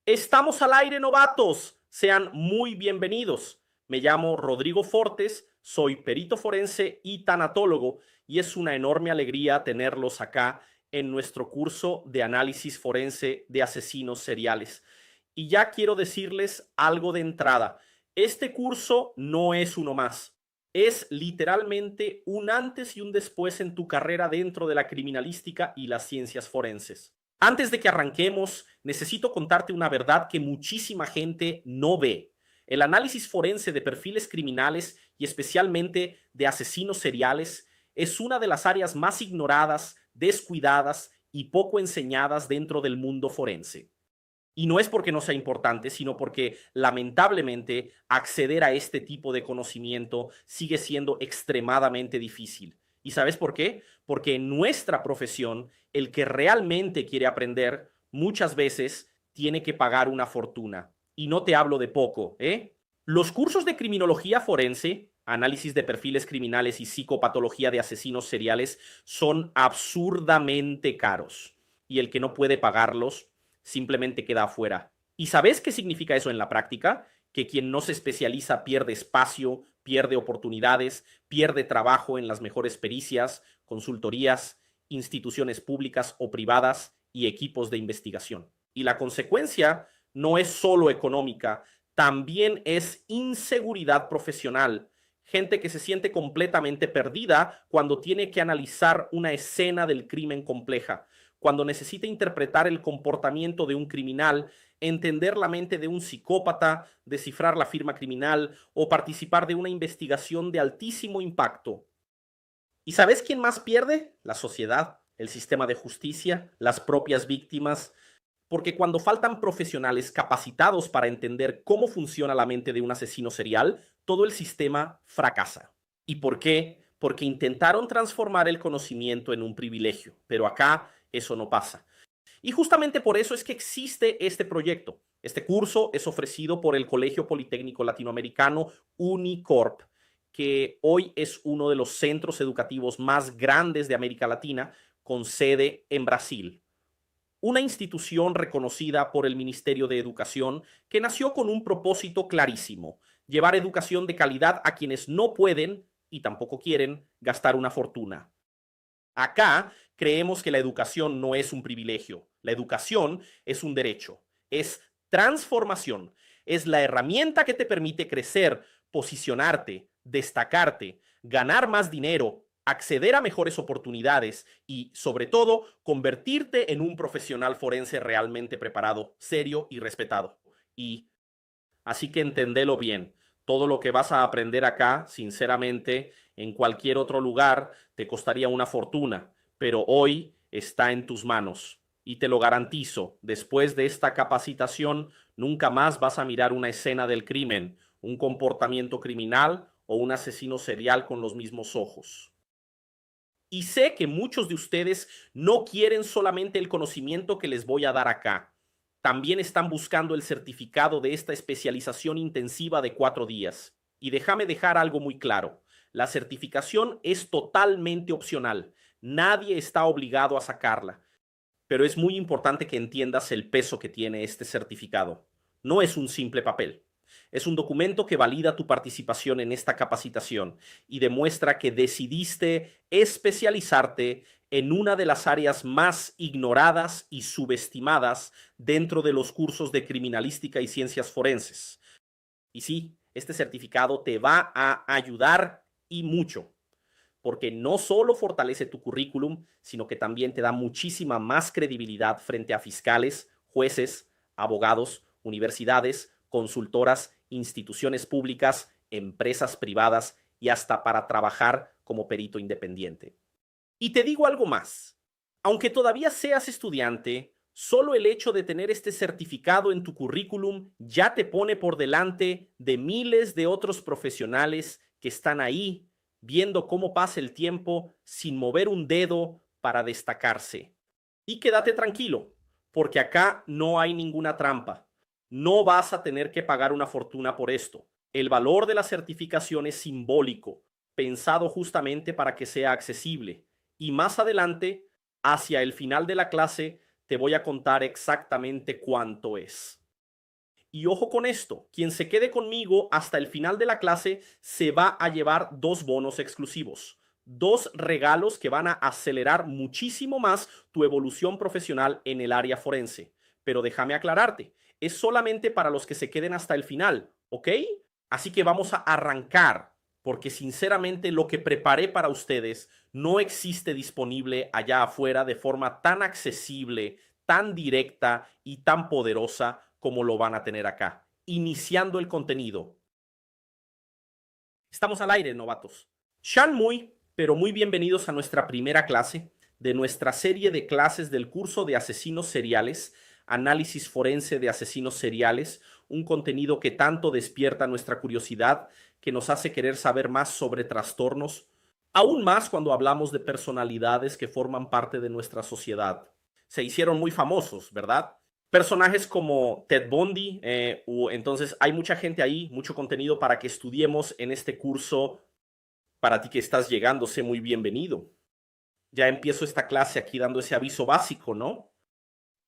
Estamos al aire, novatos. Sean muy bienvenidos. Me llamo Rodrigo Fortes, soy perito forense y tanatólogo y es una enorme alegría tenerlos acá en nuestro curso de análisis forense de asesinos seriales. Y ya quiero decirles algo de entrada. Este curso no es uno más. Es literalmente un antes y un después en tu carrera dentro de la criminalística y las ciencias forenses. Antes de que arranquemos, necesito contarte una verdad que muchísima gente no ve. El análisis forense de perfiles criminales y especialmente de asesinos seriales es una de las áreas más ignoradas, descuidadas y poco enseñadas dentro del mundo forense. Y no es porque no sea importante, sino porque lamentablemente acceder a este tipo de conocimiento sigue siendo extremadamente difícil. ¿Y sabes por qué? Porque en nuestra profesión, el que realmente quiere aprender muchas veces tiene que pagar una fortuna. Y no te hablo de poco, ¿eh? Los cursos de criminología forense, análisis de perfiles criminales y psicopatología de asesinos seriales son absurdamente caros. Y el que no puede pagarlos simplemente queda afuera. ¿Y sabes qué significa eso en la práctica? Que quien no se especializa pierde espacio, pierde oportunidades, pierde trabajo en las mejores pericias, consultorías, instituciones públicas o privadas y equipos de investigación. Y la consecuencia no es solo económica, también es inseguridad profesional. Gente que se siente completamente perdida cuando tiene que analizar una escena del crimen compleja, cuando necesita interpretar el comportamiento de un criminal, entender la mente de un psicópata, descifrar la firma criminal o participar de una investigación de altísimo impacto. ¿Y sabes quién más pierde? La sociedad, el sistema de justicia, las propias víctimas. Porque cuando faltan profesionales capacitados para entender cómo funciona la mente de un asesino serial, todo el sistema fracasa. ¿Y por qué? Porque intentaron transformar el conocimiento en un privilegio, pero acá eso no pasa. Y justamente por eso es que existe este proyecto. Este curso es ofrecido por el Colegio Politécnico Latinoamericano Unicorp, que hoy es uno de los centros educativos más grandes de América Latina, con sede en Brasil. Una institución reconocida por el Ministerio de Educación que nació con un propósito clarísimo: llevar educación de calidad a quienes no pueden y tampoco quieren gastar una fortuna. Acá creemos que la educación no es un privilegio, la educación es un derecho, es transformación, es la herramienta que te permite crecer, posicionarte, destacarte, ganar más dinero, acceder a mejores oportunidades y, sobre todo, convertirte en un profesional forense realmente preparado, serio y respetado. Y así que entendelo bien. Todo lo que vas a aprender acá, sinceramente, en cualquier otro lugar te costaría una fortuna, pero hoy está en tus manos. Y te lo garantizo, después de esta capacitación, nunca más vas a mirar una escena del crimen, un comportamiento criminal o un asesino serial con los mismos ojos. Y sé que muchos de ustedes no quieren solamente el conocimiento que les voy a dar acá. También están buscando el certificado de esta especialización intensiva de 4 días. Y déjame dejar algo muy claro. La certificación es totalmente opcional. Nadie está obligado a sacarla. Pero es muy importante que entiendas el peso que tiene este certificado. No es un simple papel. Es un documento que valida tu participación en esta capacitación y demuestra que decidiste especializarte en una de las áreas más ignoradas y subestimadas dentro de los cursos de criminalística y ciencias forenses. Y sí, este certificado te va a ayudar y mucho, porque no solo fortalece tu currículum, sino que también te da muchísima más credibilidad frente a fiscales, jueces, abogados, universidades, consultoras, instituciones públicas, empresas privadas y hasta para trabajar como perito independiente. Y te digo algo más. Aunque todavía seas estudiante, solo el hecho de tener este certificado en tu currículum ya te pone por delante de miles de otros profesionales que están ahí viendo cómo pasa el tiempo sin mover un dedo para destacarse. Y quédate tranquilo, porque acá no hay ninguna trampa. No vas a tener que pagar una fortuna por esto. El valor de la certificación es simbólico, pensado justamente para que sea accesible. Y más adelante, hacia el final de la clase, te voy a contar exactamente cuánto es. Y ojo con esto, quien se quede conmigo hasta el final de la clase se va a llevar 2 bonos exclusivos, 2 regalos que van a acelerar muchísimo más tu evolución profesional en el área forense. Pero déjame aclararte, es solamente para los que se queden hasta el final, ¿ok? Así que vamos a arrancar, porque sinceramente lo que preparé para ustedes no existe disponible allá afuera de forma tan accesible, tan directa y tan poderosa como lo van a tener acá. Iniciando el contenido. Estamos al aire, novatos. Sean muy, pero muy bienvenidos a nuestra primera clase de nuestra serie de clases del curso de asesinos seriales, análisis forense de asesinos seriales, un contenido que tanto despierta nuestra curiosidad, que nos hace querer saber más sobre trastornos, aún más cuando hablamos de personalidades que forman parte de nuestra sociedad. Se hicieron muy famosos, ¿verdad? Personajes como Ted Bundy, entonces hay mucha gente ahí, mucho contenido para que estudiemos en este curso. Para ti que estás llegando, sé muy bienvenido. Ya empiezo esta clase aquí dando ese aviso básico, ¿no?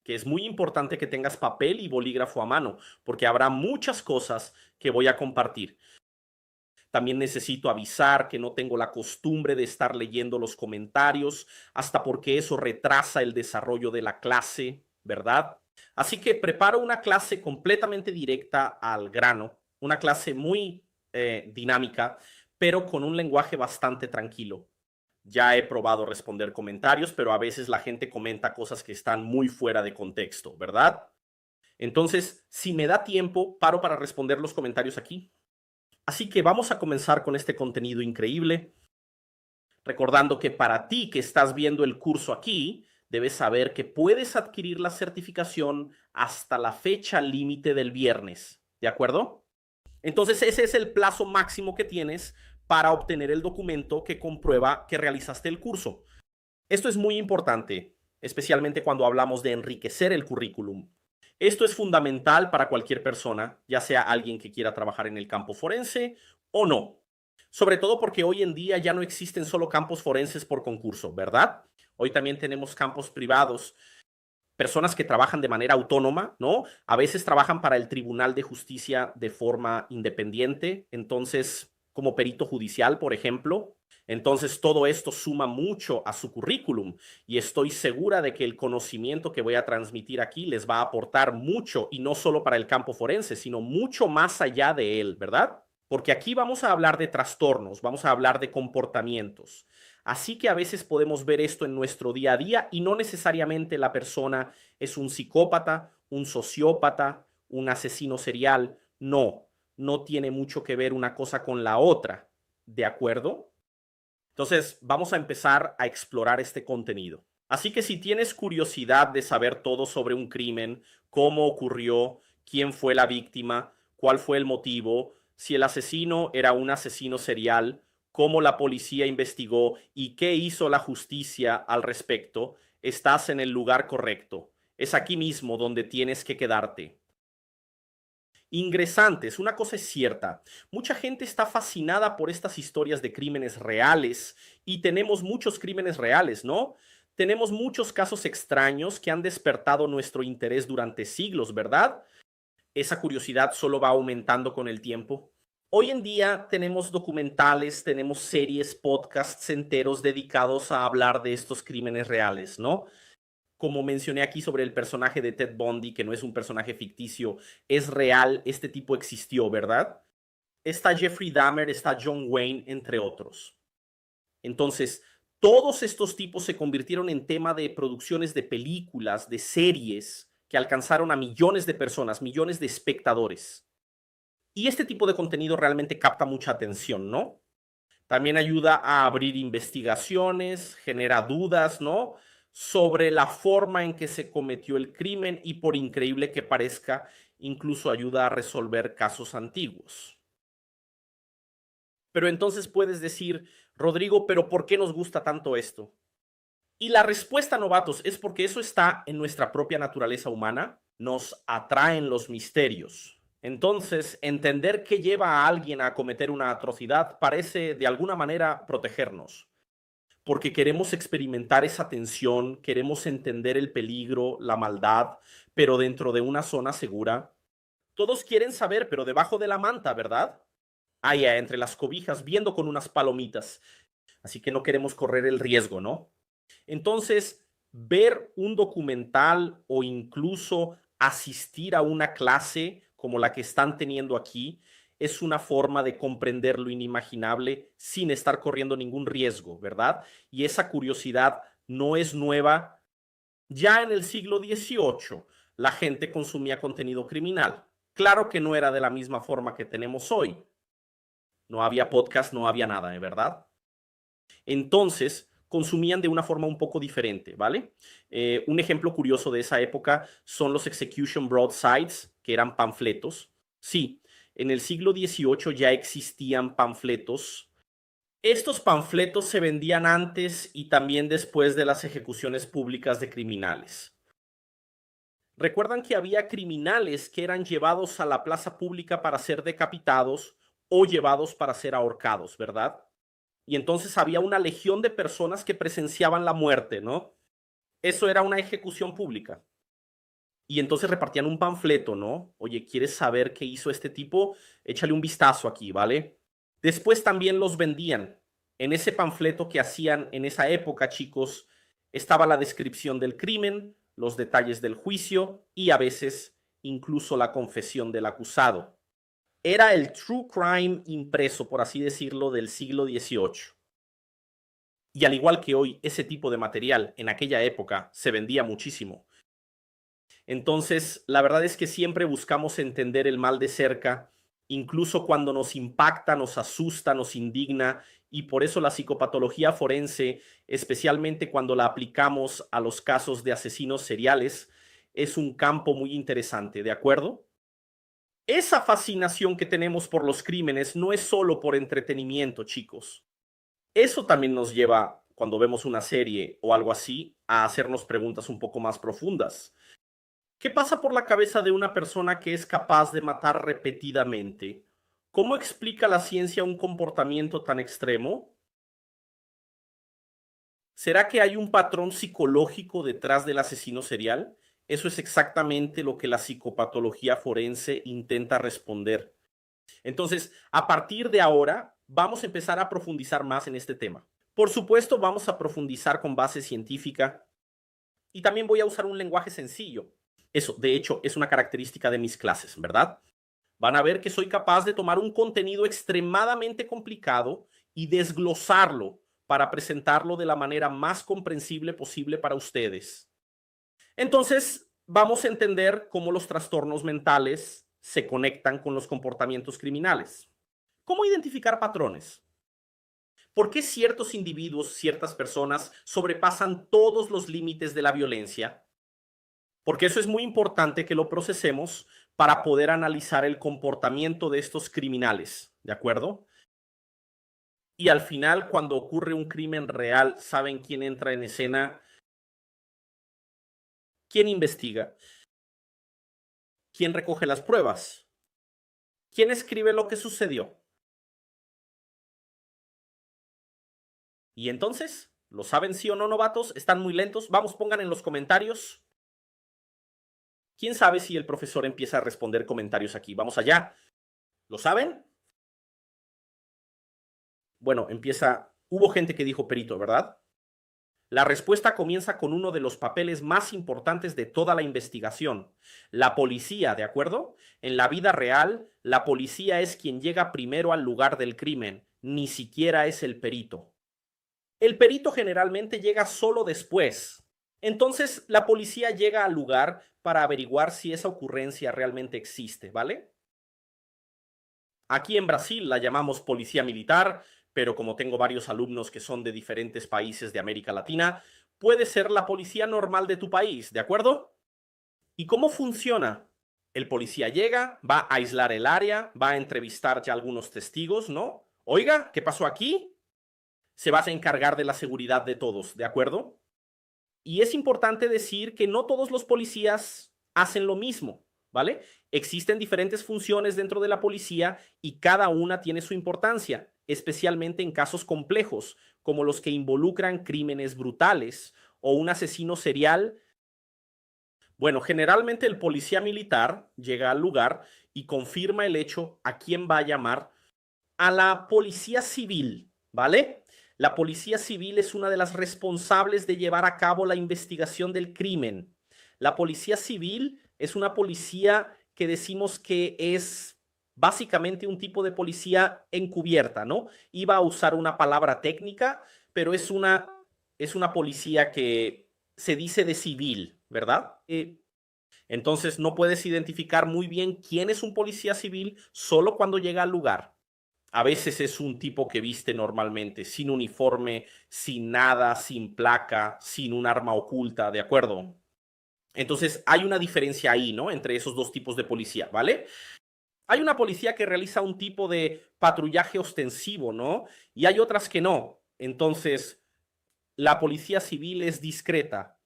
Que es muy importante que tengas papel y bolígrafo a mano, porque habrá muchas cosas que voy a compartir. También necesito avisar que no tengo la costumbre de estar leyendo los comentarios, hasta porque eso retrasa el desarrollo de la clase, ¿verdad? Así que preparo una clase completamente directa al grano, una clase muy dinámica, pero con un lenguaje bastante tranquilo. Ya he probado responder comentarios, pero a veces la gente comenta cosas que están muy fuera de contexto, ¿verdad? Entonces, si me da tiempo, paro para responder los comentarios aquí. Así que vamos a comenzar con este contenido increíble, recordando que para ti que estás viendo el curso aquí, debes saber que puedes adquirir la certificación hasta la fecha límite del viernes, ¿de acuerdo? Entonces ese es el plazo máximo que tienes para obtener el documento que comprueba que realizaste el curso. Esto es muy importante, especialmente cuando hablamos de enriquecer el currículum. Esto es fundamental para cualquier persona, ya sea alguien que quiera trabajar en el campo forense o no. Sobre todo porque hoy en día ya no existen solo campos forenses por concurso, ¿verdad? Hoy también tenemos campos privados, personas que trabajan de manera autónoma, ¿no? A veces trabajan para el Tribunal de Justicia de forma independiente, entonces, como perito judicial, por ejemplo. Entonces, todo esto suma mucho a su currículum y estoy segura de que el conocimiento que voy a transmitir aquí les va a aportar mucho y no solo para el campo forense, sino mucho más allá de él, ¿verdad? Porque aquí vamos a hablar de trastornos, vamos a hablar de comportamientos. Así que a veces podemos ver esto en nuestro día a día y no necesariamente la persona es un psicópata, un sociópata, un asesino serial. No, no tiene mucho que ver una cosa con la otra. ¿De acuerdo? Entonces, vamos a empezar a explorar este contenido. Así que si tienes curiosidad de saber todo sobre un crimen, cómo ocurrió, quién fue la víctima, cuál fue el motivo, si el asesino era un asesino serial, cómo la policía investigó y qué hizo la justicia al respecto, estás en el lugar correcto. Es aquí mismo donde tienes que quedarte. Ingresantes, una cosa es cierta, mucha gente está fascinada por estas historias de crímenes reales y tenemos muchos crímenes reales, ¿no? Tenemos muchos casos extraños que han despertado nuestro interés durante siglos, ¿verdad? Esa curiosidad solo va aumentando con el tiempo. Hoy en día tenemos documentales, tenemos series, podcasts enteros dedicados a hablar de estos crímenes reales, ¿no? Como mencioné aquí sobre el personaje de Ted Bundy, que no es un personaje ficticio, es real, este tipo existió, ¿verdad? Está Jeffrey Dahmer, está John Wayne, entre otros. Entonces, todos estos tipos se convirtieron en tema de producciones de películas, de series, que alcanzaron a millones de personas, millones de espectadores. Y este tipo de contenido realmente capta mucha atención, ¿no? También ayuda a abrir investigaciones, genera dudas, ¿no? Sobre la forma en que se cometió el crimen y por increíble que parezca, incluso ayuda a resolver casos antiguos. Pero entonces puedes decir, Rodrigo, ¿pero por qué nos gusta tanto esto? Y la respuesta, novatos, es porque eso está en nuestra propia naturaleza humana, nos atraen los misterios. Entonces, entender qué lleva a alguien a cometer una atrocidad parece de alguna manera protegernos, porque queremos experimentar esa tensión, queremos entender el peligro, la maldad, pero dentro de una zona segura. Todos quieren saber, pero debajo de la manta, ¿verdad? Allá, entre las cobijas, viendo con unas palomitas. Así que no queremos correr el riesgo, ¿no? Entonces, ver un documental o incluso asistir a una clase como la que están teniendo aquí es una forma de comprender lo inimaginable sin estar corriendo ningún riesgo, ¿verdad? Y esa curiosidad no es nueva. Ya en el siglo XVIII, la gente consumía contenido criminal. Claro que no era de la misma forma que tenemos hoy. No había podcast, no había nada, ¿verdad? Entonces, consumían de una forma un poco diferente, ¿vale? Un ejemplo curioso de esa época son los execution broadsides, que eran panfletos. Sí, en el siglo XVIII ya existían panfletos. Estos panfletos se vendían antes y también después de las ejecuciones públicas de criminales. Recuerdan que había criminales que eran llevados a la plaza pública para ser decapitados o llevados para ser ahorcados, ¿verdad? Y entonces había una legión de personas que presenciaban la muerte, ¿no? Eso era una ejecución pública. Y entonces repartían un panfleto, ¿no? Oye, ¿quieres saber qué hizo este tipo? Échale un vistazo aquí, ¿vale? Después también los vendían. En ese panfleto que hacían en esa época, chicos, estaba la descripción del crimen, los detalles del juicio y a veces incluso la confesión del acusado. Era el true crime impreso, por así decirlo, del siglo XVIII. Y al igual que hoy, ese tipo de material en aquella época se vendía muchísimo. Entonces, la verdad es que siempre buscamos entender el mal de cerca, incluso cuando nos impacta, nos asusta, nos indigna, y por eso la psicopatología forense, especialmente cuando la aplicamos a los casos de asesinos seriales, es un campo muy interesante, ¿de acuerdo? Esa fascinación que tenemos por los crímenes no es solo por entretenimiento, chicos. Eso también nos lleva, cuando vemos una serie o algo así, a hacernos preguntas un poco más profundas. ¿Qué pasa por la cabeza de una persona que es capaz de matar repetidamente? ¿Cómo explica la ciencia un comportamiento tan extremo? ¿Será que hay un patrón psicológico detrás del asesino serial? Eso es exactamente lo que la psicopatología forense intenta responder. Entonces, a partir de ahora, vamos a empezar a profundizar más en este tema. Por supuesto, vamos a profundizar con base científica y también voy a usar un lenguaje sencillo. Eso, de hecho, es una característica de mis clases, ¿verdad? Van a ver que soy capaz de tomar un contenido extremadamente complicado y desglosarlo para presentarlo de la manera más comprensible posible para ustedes. Entonces, vamos a entender cómo los trastornos mentales se conectan con los comportamientos criminales. ¿Cómo identificar patrones? ¿Por qué ciertos individuos, ciertas personas sobrepasan todos los límites de la violencia? Porque eso es muy importante que lo procesemos para poder analizar el comportamiento de estos criminales, ¿de acuerdo? Y al final, cuando ocurre un crimen real, ¿saben quién entra en escena? ¿Quién investiga? ¿Quién recoge las pruebas? ¿Quién escribe lo que sucedió? Y entonces, ¿lo saben sí o no, novatos? ¿Están muy lentos? Vamos, pongan en los comentarios. ¿Quién sabe si el profesor empieza a responder comentarios aquí? Vamos allá. ¿Lo saben? Bueno, empieza. Hubo gente que dijo perito, ¿verdad? La respuesta comienza con uno de los papeles más importantes de toda la investigación, la policía, ¿de acuerdo? En la vida real, la policía es quien llega primero al lugar del crimen, ni siquiera es el perito. El perito generalmente llega solo después. Entonces, la policía llega al lugar para averiguar si esa ocurrencia realmente existe, ¿vale? Aquí en Brasil la llamamos policía militar, pero como tengo varios alumnos que son de diferentes países de América Latina, puede ser la policía normal de tu país, ¿de acuerdo? ¿Y cómo funciona? El policía llega, va a aislar el área, va a entrevistar ya algunos testigos, ¿no? Oiga, ¿qué pasó aquí? Se va a encargar de la seguridad de todos, ¿de acuerdo? Y es importante decir que no todos los policías hacen lo mismo, ¿vale? Existen diferentes funciones dentro de la policía y cada una tiene su importancia, especialmente en casos complejos, como los que involucran crímenes brutales o un asesino serial. Bueno, generalmente el policía militar llega al lugar y confirma el hecho a quién va a llamar a la policía civil, ¿vale? La policía civil es una de las responsables de llevar a cabo la investigación del crimen. La policía civil es una policía que decimos que es básicamente un tipo de policía encubierta, ¿no? Iba a usar una palabra técnica, pero es una policía que se dice de civil, ¿verdad? Entonces no puedes identificar muy bien quién es un policía civil solo cuando llega al lugar. A veces es un tipo que viste normalmente, sin uniforme, sin nada, sin placa, sin un arma oculta, ¿de acuerdo? Entonces hay una diferencia ahí, ¿no? Entre esos dos tipos de policía, ¿vale? Hay una policía que realiza un tipo de patrullaje ostensivo, ¿no? Y hay otras que no. Entonces, la policía civil es discreta.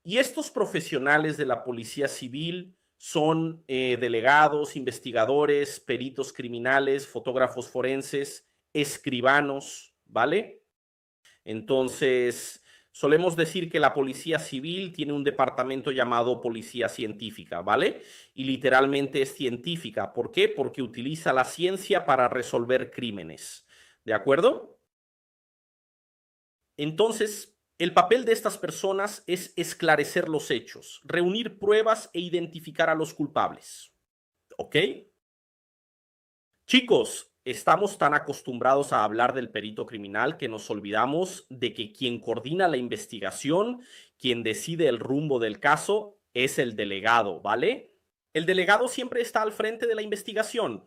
Y estos profesionales de la policía civil son delegados, investigadores, peritos criminales, fotógrafos forenses, escribanos, ¿vale? Entonces, solemos decir que la policía civil tiene un departamento llamado policía científica, ¿vale? Y literalmente es científica. ¿Por qué? Porque utiliza la ciencia para resolver crímenes, ¿de acuerdo? Entonces, el papel de estas personas es esclarecer los hechos, reunir pruebas e identificar a los culpables. ¿Ok? Chicos, estamos tan acostumbrados a hablar del perito criminal que nos olvidamos de que quien coordina la investigación, quien decide el rumbo del caso, es el delegado, ¿vale? El delegado siempre está al frente de la investigación.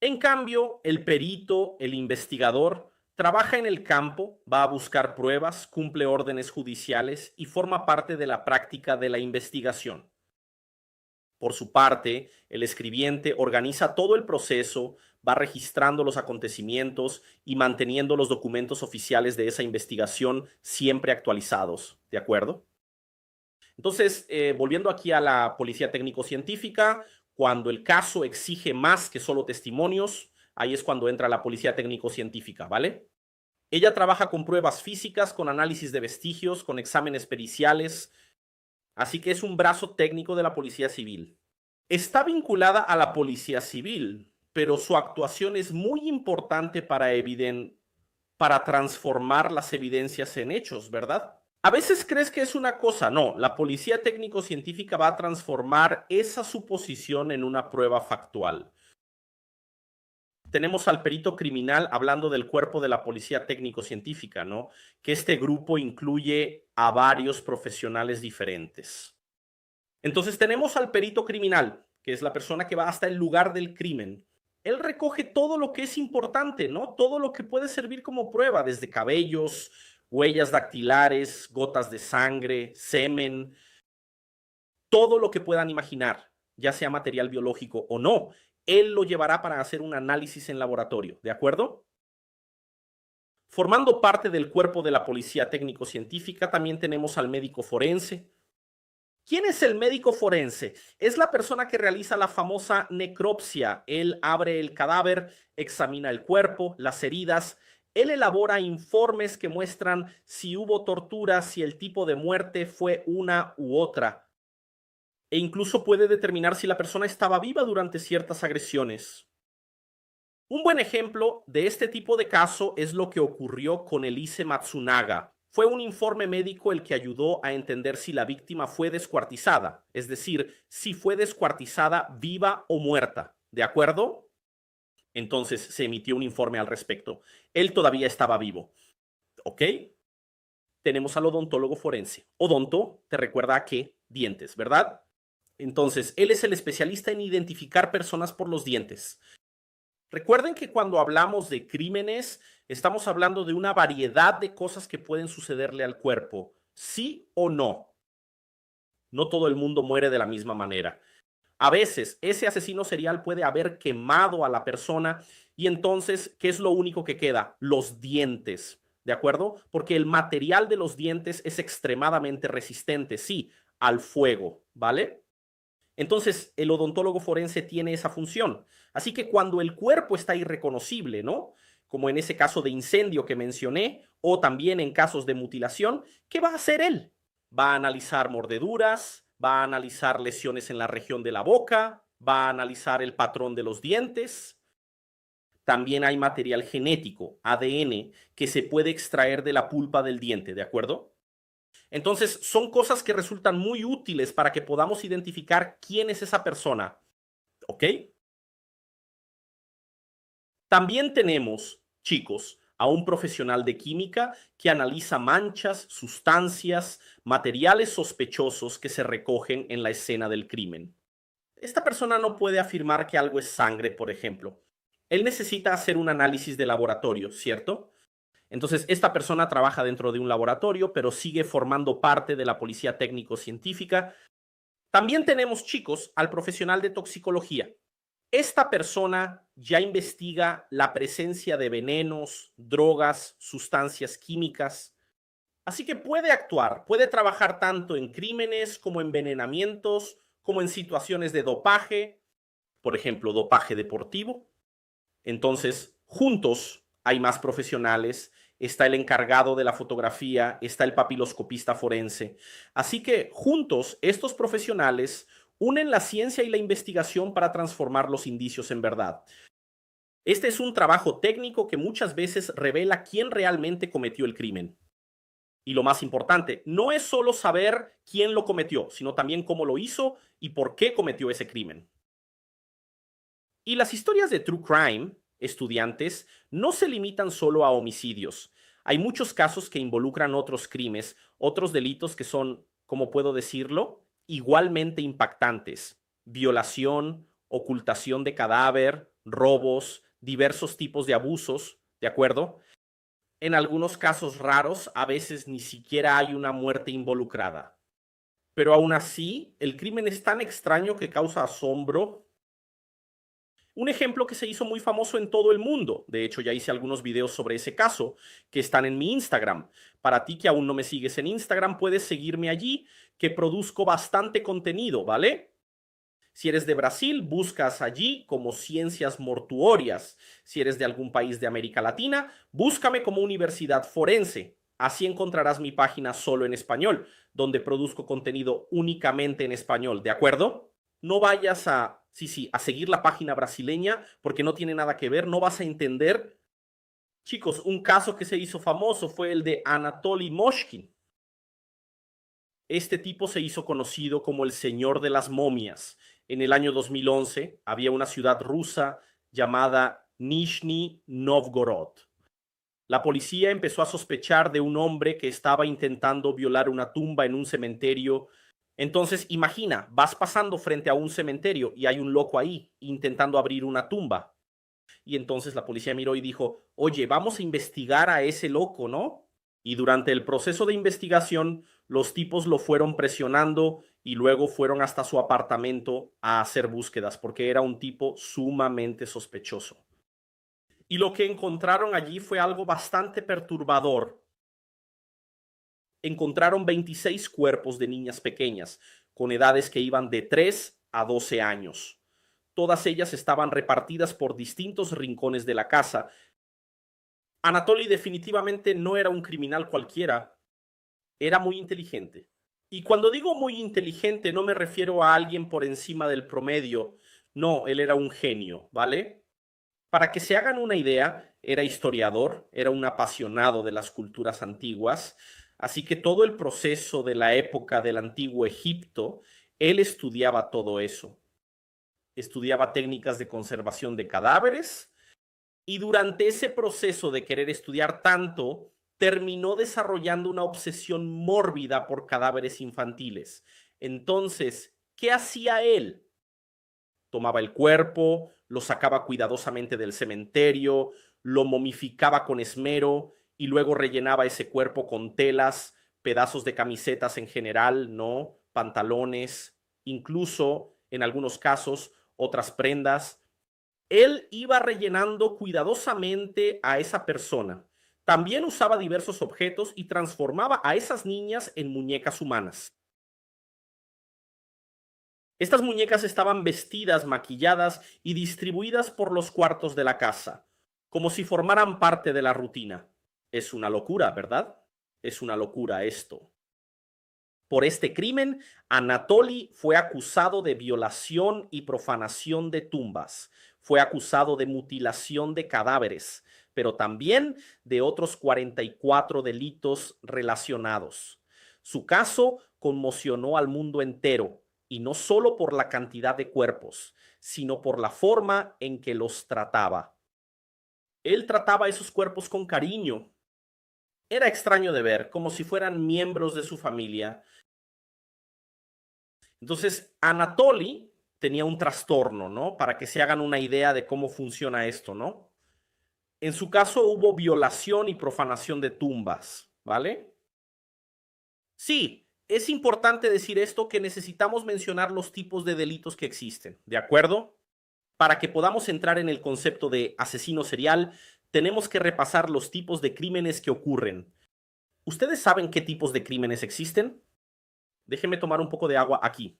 En cambio, el perito, el investigador, trabaja en el campo, va a buscar pruebas, cumple órdenes judiciales y forma parte de la práctica de la investigación. Por su parte, el escribiente organiza todo el proceso, va registrando los acontecimientos y manteniendo los documentos oficiales de esa investigación siempre actualizados. ¿De acuerdo? Entonces, volviendo aquí a la policía técnico-científica, cuando el caso exige más que solo testimonios, ahí es cuando entra la policía técnico-científica, ¿vale? Ella trabaja con pruebas físicas, con análisis de vestigios, con exámenes periciales, así que es un brazo técnico de la policía civil. Está vinculada a la policía civil, pero su actuación es muy importante para transformar las evidencias en hechos, ¿verdad? A veces crees que es una cosa, no, la policía técnico-científica va a transformar esa suposición en una prueba factual. Tenemos al perito criminal hablando del cuerpo de la policía técnico-científica, ¿no? Que este grupo incluye a varios profesionales diferentes. Entonces tenemos al perito criminal, que es la persona que va hasta el lugar del crimen. Él recoge todo lo que es importante, ¿no? Todo lo que puede servir como prueba, desde cabellos, huellas dactilares, gotas de sangre, semen, todo lo que puedan imaginar, ya sea material biológico o no. Él lo llevará para hacer un análisis en laboratorio, ¿de acuerdo? Formando parte del cuerpo de la policía técnico-científica, también tenemos al médico forense. ¿Quién es el médico forense? Es la persona que realiza la famosa necropsia. Él abre el cadáver, examina el cuerpo, las heridas. Él elabora informes que muestran si hubo tortura, si el tipo de muerte fue una u otra. E incluso puede determinar si la persona estaba viva durante ciertas agresiones. Un buen ejemplo de este tipo de caso es lo que ocurrió con Elise Matsunaga. Fue un informe médico el que ayudó a entender si la víctima fue descuartizada, es decir, si fue descuartizada viva o muerta. ¿De acuerdo? Entonces se emitió un informe al respecto. Él todavía estaba vivo. ¿Ok? Tenemos al odontólogo forense. Odonto te recuerda a qué? Dientes, ¿verdad? Entonces, él es el especialista en identificar personas por los dientes. Recuerden que cuando hablamos de crímenes, estamos hablando de una variedad de cosas que pueden sucederle al cuerpo, sí o no. No todo el mundo muere de la misma manera. A veces ese asesino serial puede haber quemado a la persona y entonces, ¿qué es lo único que queda? Los dientes, ¿de acuerdo? Porque el material de los dientes es extremadamente resistente, sí, al fuego, ¿vale? Entonces, el odontólogo forense tiene esa función. Así que cuando el cuerpo está irreconocible, ¿no? Como en ese caso de incendio que mencioné, o también en casos de mutilación, ¿qué va a hacer él? va a analizar mordeduras, va a analizar lesiones en la región de la boca, va a analizar el patrón de los dientes. También hay material genético, ADN, que se puede extraer de la pulpa del diente, ¿de acuerdo? Entonces, son cosas que resultan muy útiles para que podamos identificar quién es esa persona, ¿ok? También tenemos, chicos, a un profesional de química que analiza manchas, sustancias, materiales sospechosos que se recogen en la escena del crimen. Esta persona no puede afirmar que algo es sangre, por ejemplo. Él necesita hacer un análisis de laboratorio, ¿cierto? Entonces, esta persona trabaja dentro de un laboratorio, pero sigue formando parte de la policía técnico-científica. También tenemos, chicos, al profesional de toxicología. Esta persona ya investiga la presencia de venenos, drogas, sustancias químicas. Así que puede actuar, puede trabajar tanto en crímenes como envenenamientos, como en situaciones de dopaje, por ejemplo, dopaje deportivo. Entonces, juntos hay más profesionales, está el encargado de la fotografía, está el papiloscopista forense. Así que juntos estos profesionales unen la ciencia y la investigación para transformar los indicios en verdad. Este es un trabajo técnico que muchas veces revela quién realmente cometió el crimen. Y lo más importante, no es solo saber quién lo cometió, sino también cómo lo hizo y por qué cometió ese crimen. Y las historias de True Crime, estudiantes, no se limitan solo a homicidios. Hay muchos casos que involucran otros crímenes, otros delitos que son, ¿cómo puedo decirlo?, igualmente impactantes. Violación, ocultación de cadáver, robos, diversos tipos de abusos, ¿de acuerdo? En algunos casos raros, a veces ni siquiera hay una muerte involucrada. Pero aún así, el crimen es tan extraño que causa asombro. Un ejemplo que se hizo muy famoso en todo el mundo, de hecho ya hice algunos videos sobre ese caso, que están en mi Instagram. Para ti que aún no me sigues en Instagram, puedes seguirme allí, que produzco bastante contenido, ¿vale? Si eres de Brasil, buscas allí como Ciencias Mortuorias. Si eres de algún país de América Latina, búscame como Universidad Forense. Así encontrarás mi página solo en español, donde produzco contenido únicamente en español, ¿de acuerdo? No vayas a, a seguir la página brasileña porque no tiene nada que ver, no vas a entender. Chicos, un caso que se hizo famoso fue el de Anatoly Moshkin. Este tipo se hizo conocido como el Señor de las Momias. En el año 2011 había una ciudad rusa llamada Nizhny Novgorod. La policía empezó a sospechar de un hombre que estaba intentando violar una tumba en un cementerio. Entonces, imagina, vas pasando frente a un cementerio y hay un loco ahí intentando abrir una tumba. Y entonces la policía miró y dijo, oye, vamos a investigar a ese loco, ¿no? Y durante el proceso de investigación, los tipos lo fueron presionando y luego fueron hasta su apartamento a hacer búsquedas porque era un tipo sumamente sospechoso. Y lo que encontraron allí fue algo bastante perturbador. Encontraron 26 cuerpos de niñas pequeñas, con edades que iban de 3 a 12 años. Todas ellas estaban repartidas por distintos rincones de la casa. Anatoly definitivamente no era un criminal cualquiera, era muy inteligente. Y cuando digo muy inteligente, no me refiero a alguien por encima del promedio. No, él era un genio, ¿vale? Para que se hagan una idea, era historiador, era un apasionado de las culturas antiguas, así que todo el proceso de la época del antiguo Egipto, él estudiaba todo eso. Estudiaba técnicas de conservación de cadáveres y durante ese proceso de querer estudiar tanto, terminó desarrollando una obsesión mórbida por cadáveres infantiles. Entonces, ¿qué hacía él? Tomaba el cuerpo, lo sacaba cuidadosamente del cementerio, lo momificaba con esmero y luego rellenaba ese cuerpo con telas, pedazos de camisetas en general, ¿no? Pantalones, incluso en algunos casos otras prendas. Él iba rellenando cuidadosamente a esa persona. También usaba diversos objetos y transformaba a esas niñas en muñecas humanas. Estas muñecas estaban vestidas, maquilladas y distribuidas por los cuartos de la casa, como si formaran parte de la rutina. Es una locura, ¿verdad? Es una locura esto. Por este crimen, Anatoly fue acusado de violación y profanación de tumbas. Fue acusado de mutilación de cadáveres, pero también de otros 44 delitos relacionados. Su caso conmocionó al mundo entero, y no solo por la cantidad de cuerpos, sino por la forma en que los trataba. Él trataba a esos cuerpos con cariño. Era extraño de ver, como si fueran miembros de su familia. Entonces, Anatoly tenía un trastorno, ¿no? Para que se hagan una idea de cómo funciona esto, ¿no? En su caso hubo violación y profanación de tumbas, ¿vale? Sí, es importante decir esto, que necesitamos mencionar los tipos de delitos que existen, ¿de acuerdo? Para que podamos entrar en el concepto de asesino serial, tenemos que repasar los tipos de crímenes que ocurren. ¿Ustedes saben qué tipos de crímenes existen? Déjenme tomar un poco de agua aquí.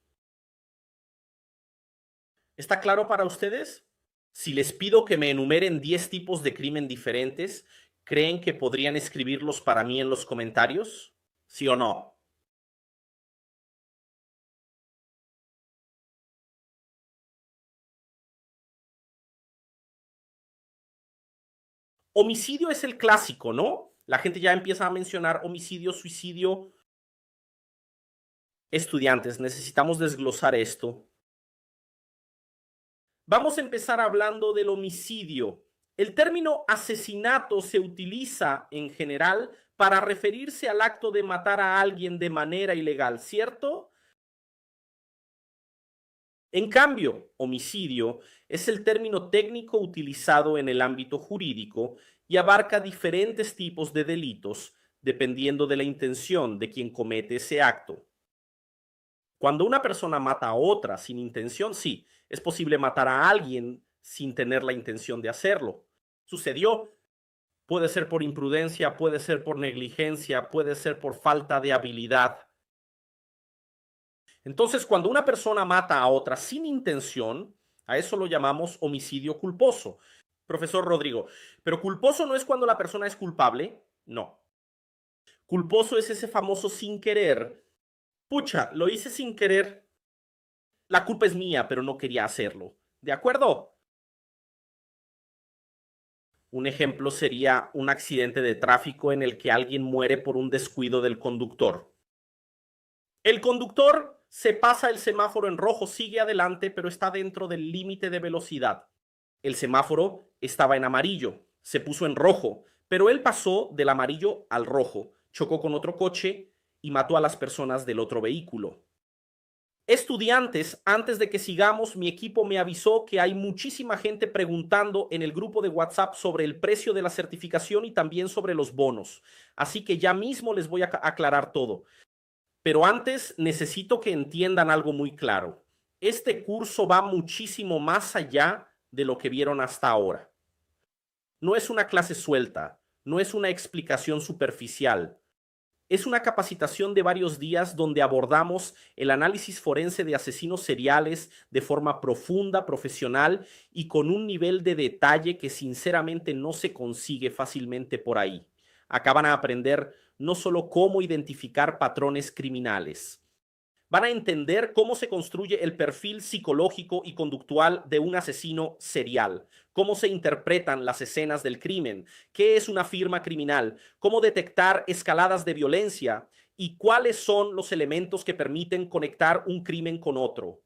¿Está claro para ustedes? Si les pido que me enumeren 10 tipos de crimen diferentes, ¿creen que podrían escribirlos para mí en los comentarios? ¿Sí o no? Homicidio es el clásico, ¿no? La gente ya empieza a mencionar homicidio, suicidio. Estudiantes, necesitamos desglosar esto. Vamos a empezar hablando del homicidio. El término asesinato se utiliza en general para referirse al acto de matar a alguien de manera ilegal, ¿cierto? En cambio, homicidio es el término técnico utilizado en el ámbito jurídico y abarca diferentes tipos de delitos dependiendo de la intención de quien comete ese acto. Cuando una persona mata a otra sin intención, sí, es posible matar a alguien sin tener la intención de hacerlo. Sucedió. Puede ser por imprudencia, puede ser por negligencia, puede ser por falta de habilidad. Entonces, cuando una persona mata a otra sin intención, a eso lo llamamos homicidio culposo. Profesor Rodrigo, ¿pero culposo no es cuando la persona es culpable? No. Culposo es ese famoso sin querer. Pucha, lo hice sin querer. La culpa es mía, pero no quería hacerlo. ¿De acuerdo? Un ejemplo sería un accidente de tráfico en el que alguien muere por un descuido del conductor. El conductor se pasa el semáforo en rojo, sigue adelante, pero está dentro del límite de velocidad. El semáforo estaba en amarillo, se puso en rojo, pero él pasó del amarillo al rojo, chocó con otro coche y mató a las personas del otro vehículo. Estudiantes, antes de que sigamos, mi equipo me avisó que hay muchísima gente preguntando en el grupo de WhatsApp sobre el precio de la certificación y también sobre los bonos. Así que ya mismo les voy a aclarar todo. Pero antes necesito que entiendan algo muy claro. Este curso va muchísimo más allá de lo que vieron hasta ahora. No es una clase suelta, no es una explicación superficial. Es una capacitación de varios días donde abordamos el análisis forense de asesinos seriales de forma profunda, profesional y con un nivel de detalle que sinceramente no se consigue fácilmente por ahí. Acá van a aprender no solo cómo identificar patrones criminales, van a entender cómo se construye el perfil psicológico y conductual de un asesino serial, cómo se interpretan las escenas del crimen, qué es una firma criminal, cómo detectar escaladas de violencia y cuáles son los elementos que permiten conectar un crimen con otro.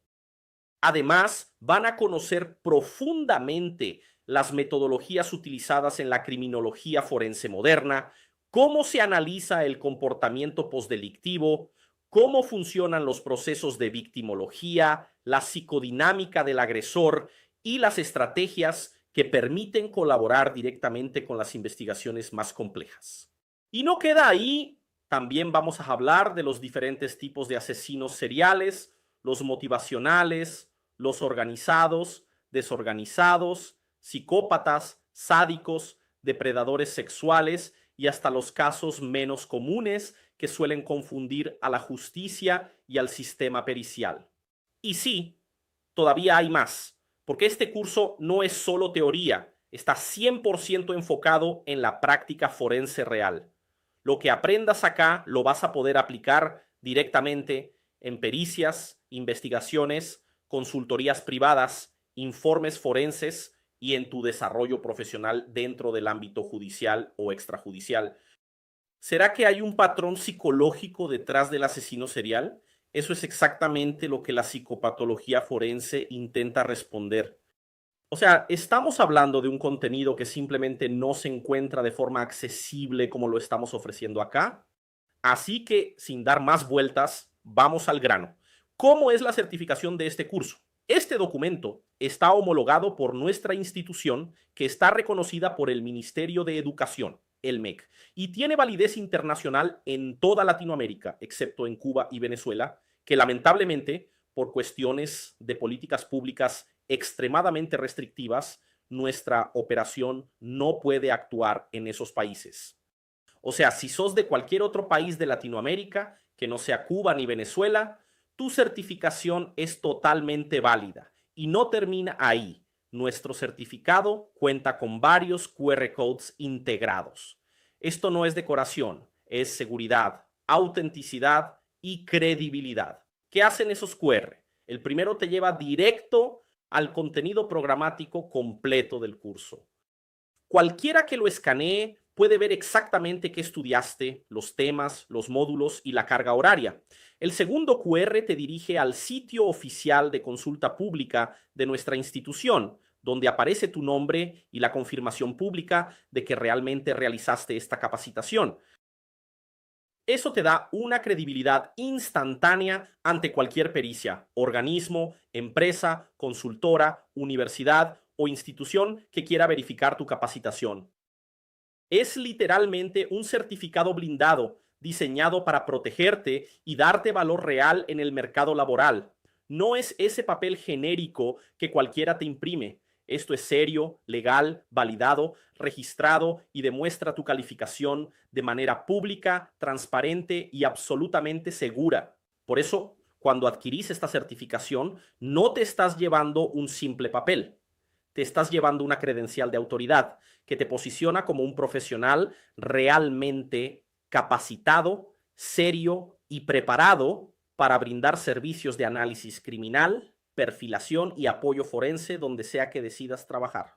Además, van a conocer profundamente las metodologías utilizadas en la criminología forense moderna, cómo se analiza el comportamiento postdelictivo, cómo funcionan los procesos de victimología, la psicodinámica del agresor y las estrategias que permiten colaborar directamente con las investigaciones más complejas. Y no queda ahí, también vamos a hablar de los diferentes tipos de asesinos seriales, los motivacionales, los organizados, desorganizados, psicópatas, sádicos, depredadores sexuales y hasta los casos menos comunes que suelen confundir a la justicia y al sistema pericial. Y sí, todavía hay más, porque este curso no es solo teoría, está 100% enfocado en la práctica forense real. Lo que aprendas acá lo vas a poder aplicar directamente en pericias, investigaciones, consultorías privadas, informes forenses y en tu desarrollo profesional dentro del ámbito judicial o extrajudicial. ¿Será que hay un patrón psicológico detrás del asesino serial? Eso es exactamente lo que la psicopatología forense intenta responder. O sea, estamos hablando de un contenido que simplemente no se encuentra de forma accesible como lo estamos ofreciendo acá. Así que, sin dar más vueltas, vamos al grano. ¿Cómo es la certificación de este curso? Este documento está homologado por nuestra institución, que está reconocida por el Ministerio de Educación, el MEC, y tiene validez internacional en toda Latinoamérica, excepto en Cuba y Venezuela, que lamentablemente, por cuestiones de políticas públicas extremadamente restrictivas, nuestra operación no puede actuar en esos países. O sea, si sos de cualquier otro país de Latinoamérica, que no sea Cuba ni Venezuela, tu certificación es totalmente válida y no termina ahí. Nuestro certificado cuenta con varios QR codes integrados. Esto no es decoración, es seguridad, autenticidad y credibilidad. ¿Qué hacen esos QR? El primero te lleva directo al contenido programático completo del curso. Cualquiera que lo escanee puede ver exactamente qué estudiaste, los temas, los módulos y la carga horaria. El segundo QR te dirige al sitio oficial de consulta pública de nuestra institución, donde aparece tu nombre y la confirmación pública de que realmente realizaste esta capacitación. Eso te da una credibilidad instantánea ante cualquier pericia, organismo, empresa, consultora, universidad o institución que quiera verificar tu capacitación. Es literalmente un certificado blindado diseñado para protegerte y darte valor real en el mercado laboral. No es ese papel genérico que cualquiera te imprime. Esto es serio, legal, validado, registrado y demuestra tu calificación de manera pública, transparente y absolutamente segura. Por eso, cuando adquirís esta certificación, no te estás llevando un simple papel, te estás llevando una credencial de autoridad que te posiciona como un profesional realmente capacitado, serio y preparado para brindar servicios de análisis criminal, perfilación y apoyo forense donde sea que decidas trabajar.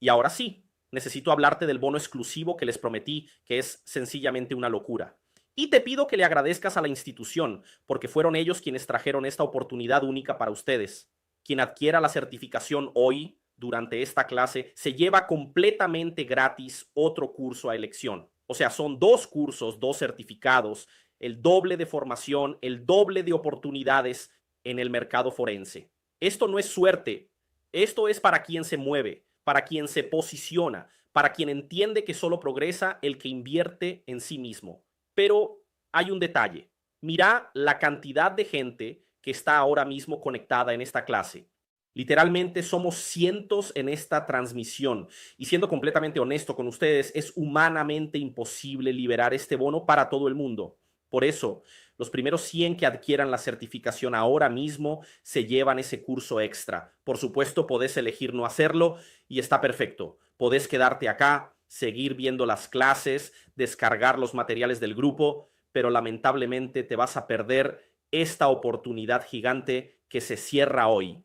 Y ahora sí, necesito hablarte del bono exclusivo que les prometí, que es sencillamente una locura. Y te pido que le agradezcas a la institución, porque fueron ellos quienes trajeron esta oportunidad única para ustedes. Quien adquiera la certificación hoy, durante esta clase, se lleva completamente gratis otro curso a elección. O sea, son 2 cursos, 2 certificados, el doble de formación, el doble de oportunidades en el mercado forense. Esto no es suerte, esto es para quien se mueve, para quien se posiciona, para quien entiende que solo progresa el que invierte en sí mismo. Pero hay un detalle. Mira la cantidad de gente que está ahora mismo conectada en esta clase. Literalmente somos cientos en esta transmisión y siendo completamente honesto con ustedes, es humanamente imposible liberar este bono para todo el mundo. Por eso, los primeros 100 que adquieran la certificación ahora mismo se llevan ese curso extra. Por supuesto, podés elegir no hacerlo y está perfecto. Podés quedarte acá, seguir viendo las clases, descargar los materiales del grupo, pero lamentablemente te vas a perder esta oportunidad gigante que se cierra hoy.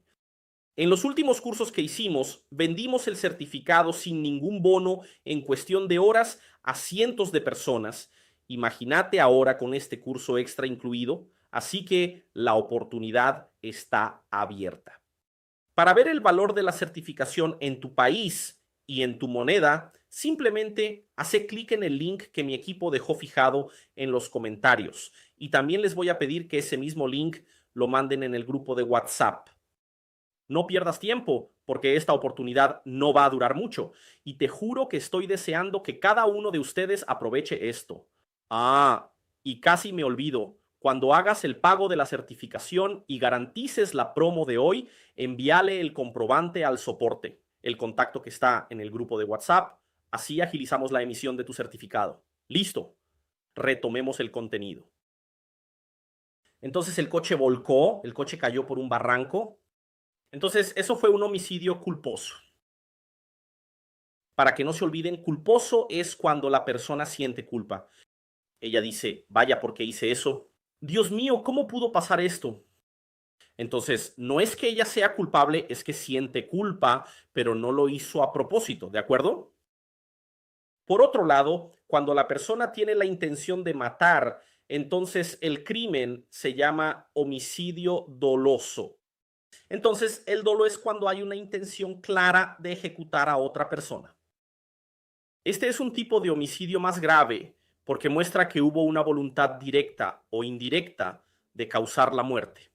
En los últimos cursos que hicimos, vendimos el certificado sin ningún bono en cuestión de horas a cientos de personas. Imagínate ahora con este curso extra incluido, así que la oportunidad está abierta. Para ver el valor de la certificación en tu país y en tu moneda, simplemente hace clic en el link que mi equipo dejó fijado en los comentarios. Y también les voy a pedir que ese mismo link lo manden en el grupo de WhatsApp. No pierdas tiempo, porque esta oportunidad no va a durar mucho. Y te juro que estoy deseando que cada uno de ustedes aproveche esto. Y casi me olvido. Cuando hagas el pago de la certificación y garantices la promo de hoy, envíale el comprobante al soporte, el contacto que está en el grupo de WhatsApp. Así agilizamos la emisión de tu certificado. Listo. Retomemos el contenido. Entonces el coche volcó, el coche cayó por un barranco. Entonces, eso fue un homicidio culposo. Para que no se olviden, culposo es cuando la persona siente culpa. Ella dice, vaya, ¿por qué hice eso? Dios mío, ¿cómo pudo pasar esto? Entonces, no es que ella sea culpable, es que siente culpa, pero no lo hizo a propósito, ¿de acuerdo? Por otro lado, cuando la persona tiene la intención de matar, entonces el crimen se llama homicidio doloso. Entonces, el dolo es cuando hay una intención clara de ejecutar a otra persona. Este es un tipo de homicidio más grave porque muestra que hubo una voluntad directa o indirecta de causar la muerte.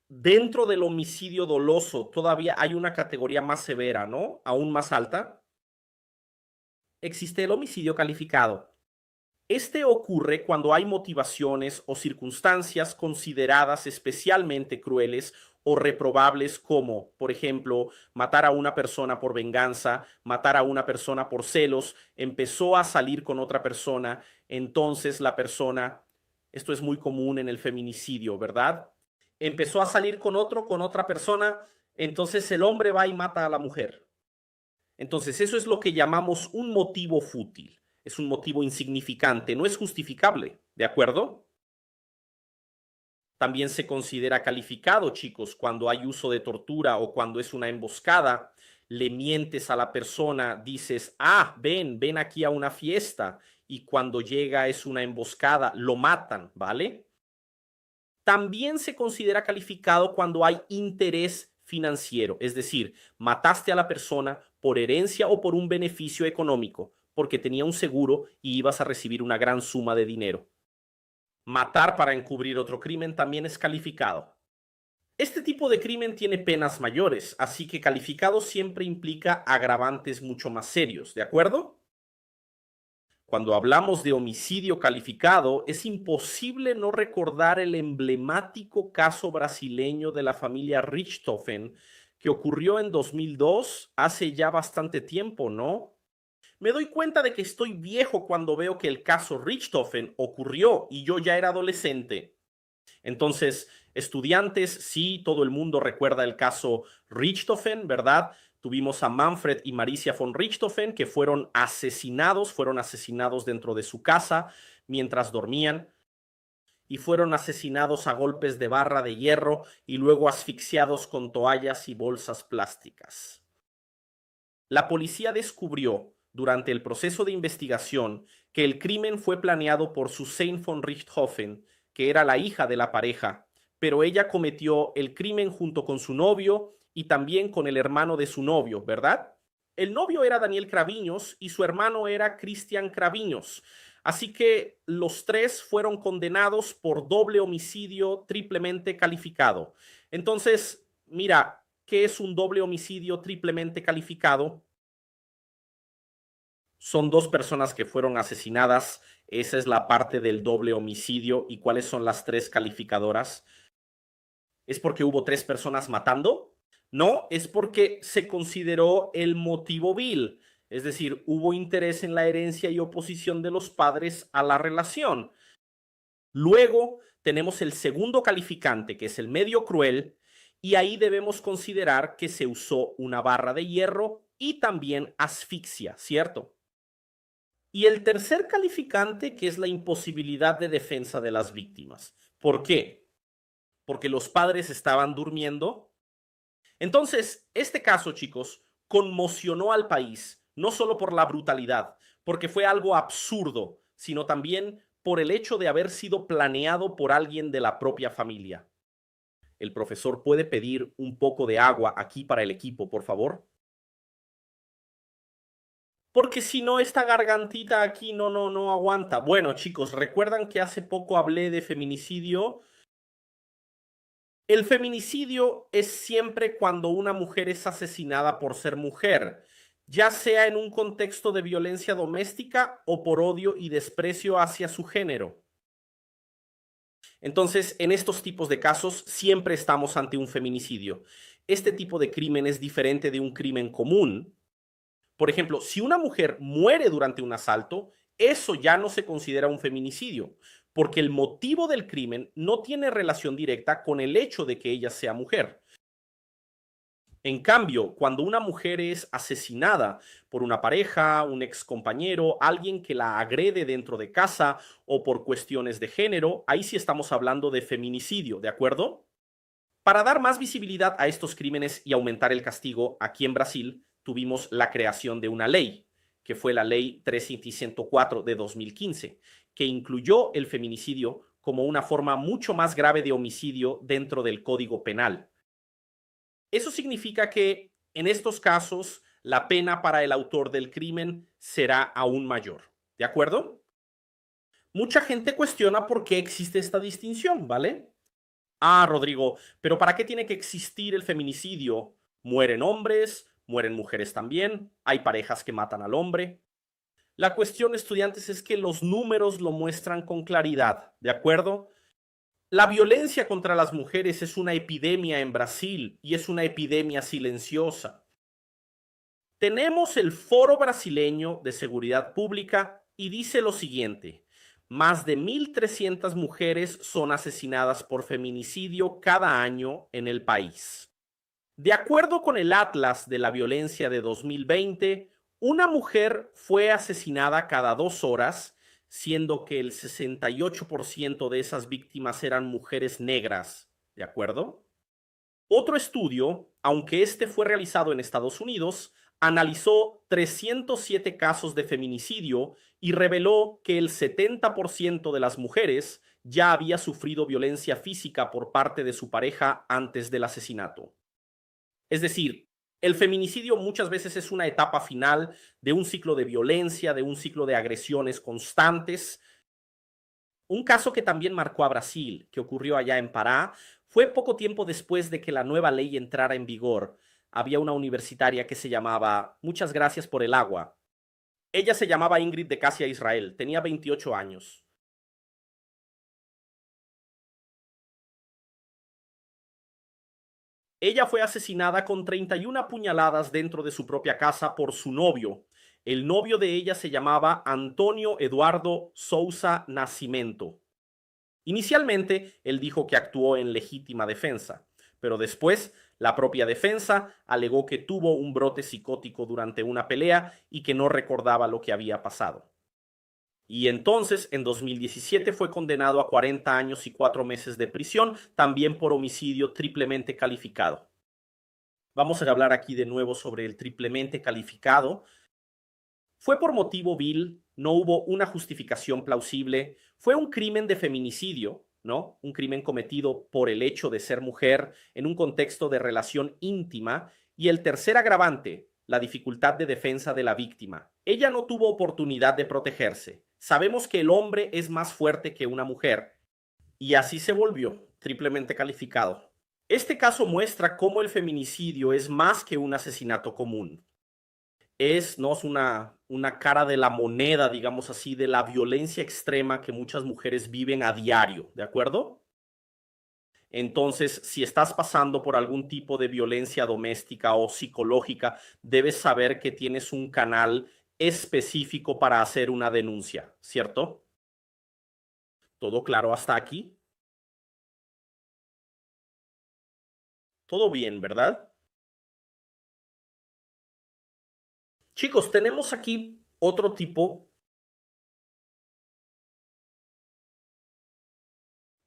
Dentro del homicidio doloso todavía hay una categoría más severa, ¿no? Aún más alta. Existe el homicidio calificado. Este ocurre cuando hay motivaciones o circunstancias consideradas especialmente crueles o reprobables como, por ejemplo, matar a una persona por venganza, matar a una persona por celos, empezó a salir con otra persona, entonces la persona, esto es muy común en el feminicidio, ¿verdad? Empezó a salir con otra persona, entonces el hombre va y mata a la mujer. Entonces, eso es lo que llamamos un motivo fútil. Es un motivo insignificante, no es justificable, ¿de acuerdo? También se considera calificado, chicos, cuando hay uso de tortura o cuando es una emboscada, le mientes a la persona, dices, ah, ven aquí a una fiesta, y cuando llega es una emboscada, lo matan, ¿vale? También se considera calificado cuando hay interés financiero, es decir, mataste a la persona por herencia o por un beneficio económico, porque tenía un seguro y ibas a recibir una gran suma de dinero. Matar para encubrir otro crimen también es calificado. Este tipo de crimen tiene penas mayores, así que calificado siempre implica agravantes mucho más serios, ¿de acuerdo? Cuando hablamos de homicidio calificado, es imposible no recordar el emblemático caso brasileño de la familia Richthofen que ocurrió en 2002, hace ya bastante tiempo, ¿no? Me doy cuenta de que estoy viejo cuando veo que el caso Richthofen ocurrió y yo ya era adolescente. Entonces, estudiantes, sí, todo el mundo recuerda el caso Richthofen, ¿verdad? Tuvimos a Manfred y Maricia von Richthofen que fueron asesinados dentro de su casa mientras dormían y fueron asesinados a golpes de barra de hierro y luego asfixiados con toallas y bolsas plásticas. La policía descubrió durante el proceso de investigación que el crimen fue planeado por Susanne von Richthofen, que era la hija de la pareja, pero ella cometió el crimen junto con su novio y también con el hermano de su novio, ¿verdad? El novio era Daniel Craviños y su hermano era Cristian Craviños. Así que los tres fueron condenados por doble homicidio triplemente calificado. Entonces, mira, ¿qué es un doble homicidio triplemente calificado? Son dos personas que fueron asesinadas. Esa es la parte del doble homicidio. ¿Y cuáles son las tres calificadoras? ¿Es porque hubo tres personas matando? No, es porque se consideró el motivo vil. Es decir, hubo interés en la herencia y oposición de los padres a la relación. Luego tenemos el segundo calificante, que es el medio cruel, y ahí debemos considerar que se usó una barra de hierro y también asfixia, ¿cierto? Y el tercer calificante, que es la imposibilidad de defensa de las víctimas. ¿Por qué? Porque los padres estaban durmiendo. Entonces, este caso, chicos, conmocionó al país, no solo por la brutalidad, porque fue algo absurdo, sino también por el hecho de haber sido planeado por alguien de la propia familia. El profesor puede pedir un poco de agua aquí para el equipo, por favor. Porque si no, esta gargantita aquí no aguanta. Bueno, chicos, ¿recuerdan que hace poco hablé de feminicidio? El feminicidio es siempre cuando una mujer es asesinada por ser mujer, ya sea en un contexto de violencia doméstica o por odio y desprecio hacia su género. Entonces, en estos tipos de casos, siempre estamos ante un feminicidio. Este tipo de crimen es diferente de un crimen común. Por ejemplo, si una mujer muere durante un asalto, eso ya no se considera un feminicidio, porque el motivo del crimen no tiene relación directa con el hecho de que ella sea mujer. En cambio, cuando una mujer es asesinada por una pareja, un excompañero, alguien que la agrede dentro de casa o por cuestiones de género, ahí sí estamos hablando de feminicidio, ¿de acuerdo? Para dar más visibilidad a estos crímenes y aumentar el castigo, aquí en Brasil tuvimos la creación de una ley, que fue la Ley 13104 de 2015, que incluyó el feminicidio como una forma mucho más grave de homicidio dentro del Código Penal. Eso significa que en estos casos la pena para el autor del crimen será aún mayor. ¿De acuerdo? Mucha gente cuestiona por qué existe esta distinción, ¿vale? Ah, Rodrigo, pero ¿para qué tiene que existir el feminicidio? Mueren hombres, mueren mujeres también, hay parejas que matan al hombre. La cuestión, estudiantes, es que los números lo muestran con claridad, ¿de acuerdo? La violencia contra las mujeres es una epidemia en Brasil y es una epidemia silenciosa. Tenemos el Foro Brasileño de Seguridad Pública y dice lo siguiente: más de 1.300 mujeres son asesinadas por feminicidio cada año en el país. De acuerdo con el Atlas de la Violencia de 2020, una mujer fue asesinada cada 2 horas, siendo que el 68% de esas víctimas eran mujeres negras. ¿De acuerdo? Otro estudio, aunque este fue realizado en Estados Unidos, analizó 307 casos de feminicidio y reveló que el 70% de las mujeres ya había sufrido violencia física por parte de su pareja antes del asesinato. Es decir, el feminicidio muchas veces es una etapa final de un ciclo de violencia, de un ciclo de agresiones constantes. Un caso que también marcó a Brasil, que ocurrió allá en Pará, fue poco tiempo después de que la nueva ley entrara en vigor. Había una universitaria que se llamaba Muchas gracias por el agua. Ella se llamaba Ingrid de Casia Israel, tenía 28 años. Ella fue asesinada con 31 puñaladas dentro de su propia casa por su novio. El novio de ella se llamaba Antonio Eduardo Sousa Nascimento. Inicialmente, él dijo que actuó en legítima defensa, pero después la propia defensa alegó que tuvo un brote psicótico durante una pelea y que no recordaba lo que había pasado. Y entonces, en 2017, fue condenado a 40 años y 4 meses de prisión, también por homicidio triplemente calificado. Vamos a hablar aquí de nuevo sobre el triplemente calificado. Fue por motivo vil, no hubo una justificación plausible, fue un crimen de feminicidio, ¿no? Un crimen cometido por el hecho de ser mujer en un contexto de relación íntima. Y el tercer agravante, la dificultad de defensa de la víctima. Ella no tuvo oportunidad de protegerse. Sabemos que el hombre es más fuerte que una mujer y así se volvió triplemente calificado. Este caso muestra cómo el feminicidio es más que un asesinato común. ¿No? Es una cara de la moneda, digamos así, de la violencia extrema que muchas mujeres viven a diario, ¿de acuerdo? Entonces, si estás pasando por algún tipo de violencia doméstica o psicológica, debes saber que tienes un canal específico para hacer una denuncia, ¿cierto? ¿Todo claro hasta aquí? Todo bien, ¿verdad? Chicos, tenemos aquí otro tipo,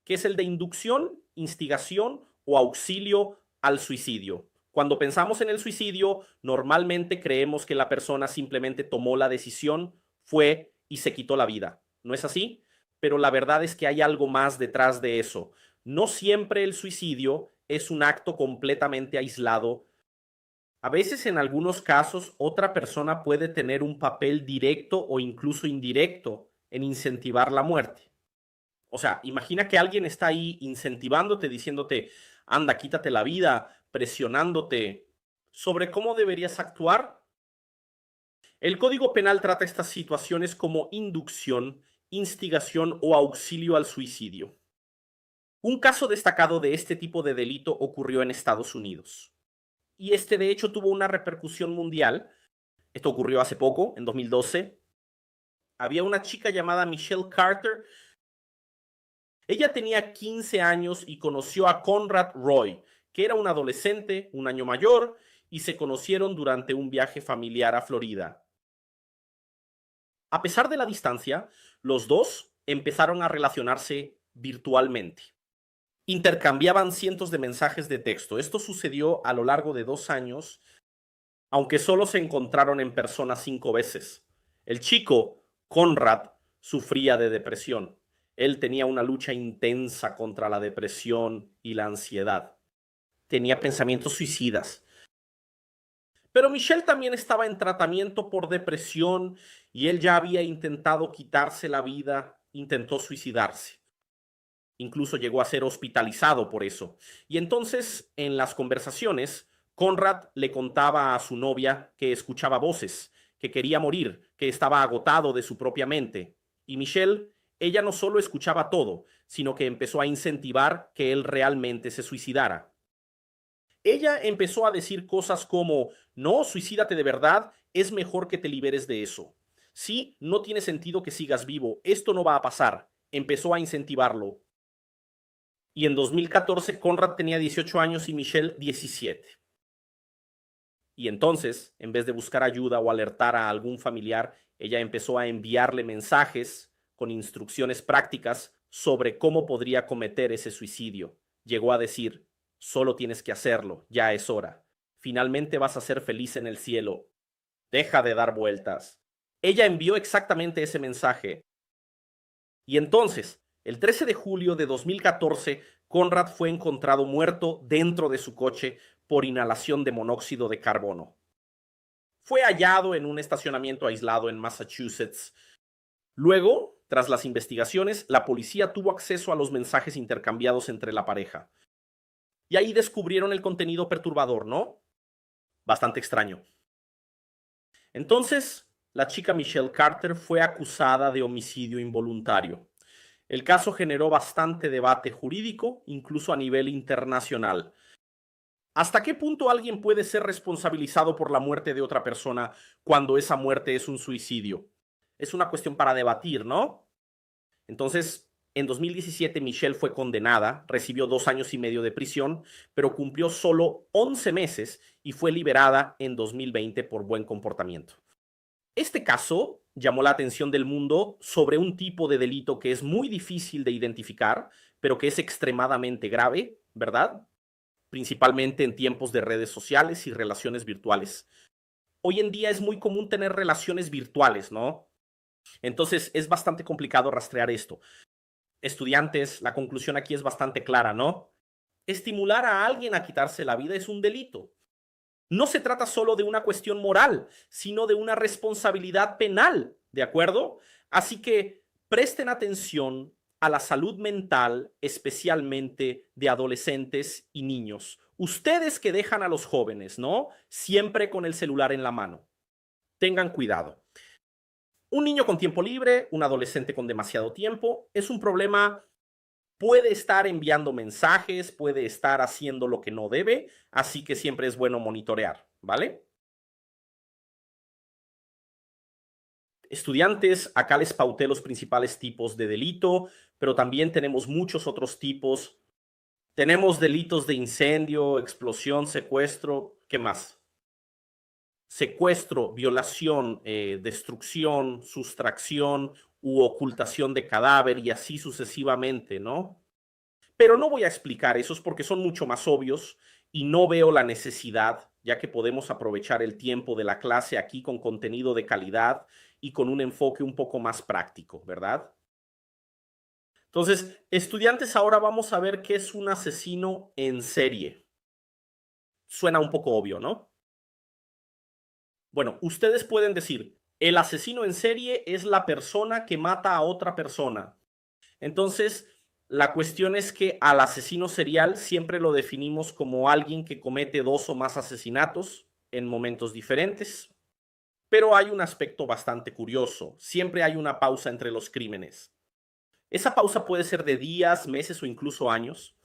que es el de inducción, instigación o auxilio al suicidio. Cuando pensamos en el suicidio, normalmente creemos que la persona simplemente tomó la decisión, fue y se quitó la vida. ¿No es así? Pero la verdad es que hay algo más detrás de eso. No siempre el suicidio es un acto completamente aislado. A veces, en algunos casos, otra persona puede tener un papel directo o incluso indirecto en incentivar la muerte. O sea, imagina que alguien está ahí incentivándote, diciéndote, anda, quítate la vida, presionándote sobre cómo deberías actuar. El Código Penal trata estas situaciones como inducción, instigación o auxilio al suicidio. Un caso destacado de este tipo de delito ocurrió en Estados Unidos. Y este de hecho tuvo una repercusión mundial. Esto ocurrió hace poco, en 2012. Había una chica llamada Michelle Carter. Ella tenía 15 años y conoció a Conrad Roy, que era un adolescente, un año mayor, y se conocieron durante un viaje familiar a Florida. A pesar de la distancia, los dos empezaron a relacionarse virtualmente. Intercambiaban cientos de mensajes de texto. Esto sucedió a lo largo de 2 años, aunque solo se encontraron en persona 5 veces. El chico, Conrad, sufría de depresión. Él tenía una lucha intensa contra la depresión y la ansiedad. Tenía pensamientos suicidas. Pero Michelle también estaba en tratamiento por depresión y él ya había intentado quitarse la vida, intentó suicidarse. Incluso llegó a ser hospitalizado por eso. Y entonces, en las conversaciones, Conrad le contaba a su novia que escuchaba voces, que quería morir, que estaba agotado de su propia mente. Y Michelle, ella no solo escuchaba todo, sino que empezó a incentivar que él realmente se suicidara. Ella empezó a decir cosas como, no, suicídate de verdad, es mejor que te liberes de eso. Sí, no tiene sentido que sigas vivo, esto no va a pasar. Empezó a incentivarlo. Y en 2014 Conrad tenía 18 años y Michelle 17. Y entonces, en vez de buscar ayuda o alertar a algún familiar, ella empezó a enviarle mensajes con instrucciones prácticas sobre cómo podría cometer ese suicidio. Llegó a decir, solo tienes que hacerlo, ya es hora. Finalmente vas a ser feliz en el cielo. Deja de dar vueltas. Ella envió exactamente ese mensaje. Y entonces, el 13 de julio de 2014, Conrad fue encontrado muerto dentro de su coche por inhalación de monóxido de carbono. Fue hallado en un estacionamiento aislado en Massachusetts. Luego, tras las investigaciones, la policía tuvo acceso a los mensajes intercambiados entre la pareja. Y ahí descubrieron el contenido perturbador, ¿no? Bastante extraño. Entonces, la chica Michelle Carter fue acusada de homicidio involuntario. El caso generó bastante debate jurídico, incluso a nivel internacional. ¿Hasta qué punto alguien puede ser responsabilizado por la muerte de otra persona cuando esa muerte es un suicidio? Es una cuestión para debatir, ¿no? Entonces, en 2017 Michelle fue condenada, recibió 2 años y medio de prisión, pero cumplió solo 11 meses y fue liberada en 2020 por buen comportamiento. Este caso llamó la atención del mundo sobre un tipo de delito que es muy difícil de identificar, pero que es extremadamente grave, ¿verdad? Principalmente en tiempos de redes sociales y relaciones virtuales. Hoy en día es muy común tener relaciones virtuales, ¿no? Entonces es bastante complicado rastrear esto. Estudiantes, la conclusión aquí es bastante clara, ¿no? Estimular a alguien a quitarse la vida es un delito. No se trata solo de una cuestión moral, sino de una responsabilidad penal, ¿de acuerdo? Así que presten atención a la salud mental, especialmente de adolescentes y niños. Ustedes que dejan a los jóvenes, ¿no? Siempre con el celular en la mano. Tengan cuidado. Un niño con tiempo libre, un adolescente con demasiado tiempo, es un problema. Puede estar enviando mensajes, puede estar haciendo lo que no debe, así que siempre es bueno monitorear, ¿vale? Estudiantes, acá les pauté los principales tipos de delito, pero también tenemos muchos otros tipos. Tenemos delitos de incendio, explosión, secuestro, ¿qué más? Secuestro, violación, destrucción, sustracción u ocultación de cadáver y así sucesivamente, ¿no? Pero no voy a explicar esos porque son mucho más obvios y no veo la necesidad, ya que podemos aprovechar el tiempo de la clase aquí con contenido de calidad y con un enfoque un poco más práctico, ¿verdad? Entonces, estudiantes, ahora vamos a ver qué es un asesino en serie. Suena un poco obvio, ¿no? Bueno, ustedes pueden decir, el asesino en serie es la persona que mata a otra persona. Entonces, la cuestión es que al asesino serial siempre lo definimos como alguien que comete 2 o más asesinatos en momentos diferentes, pero hay un aspecto bastante curioso. Siempre hay una pausa entre los crímenes. Esa pausa puede ser de días, meses o incluso años.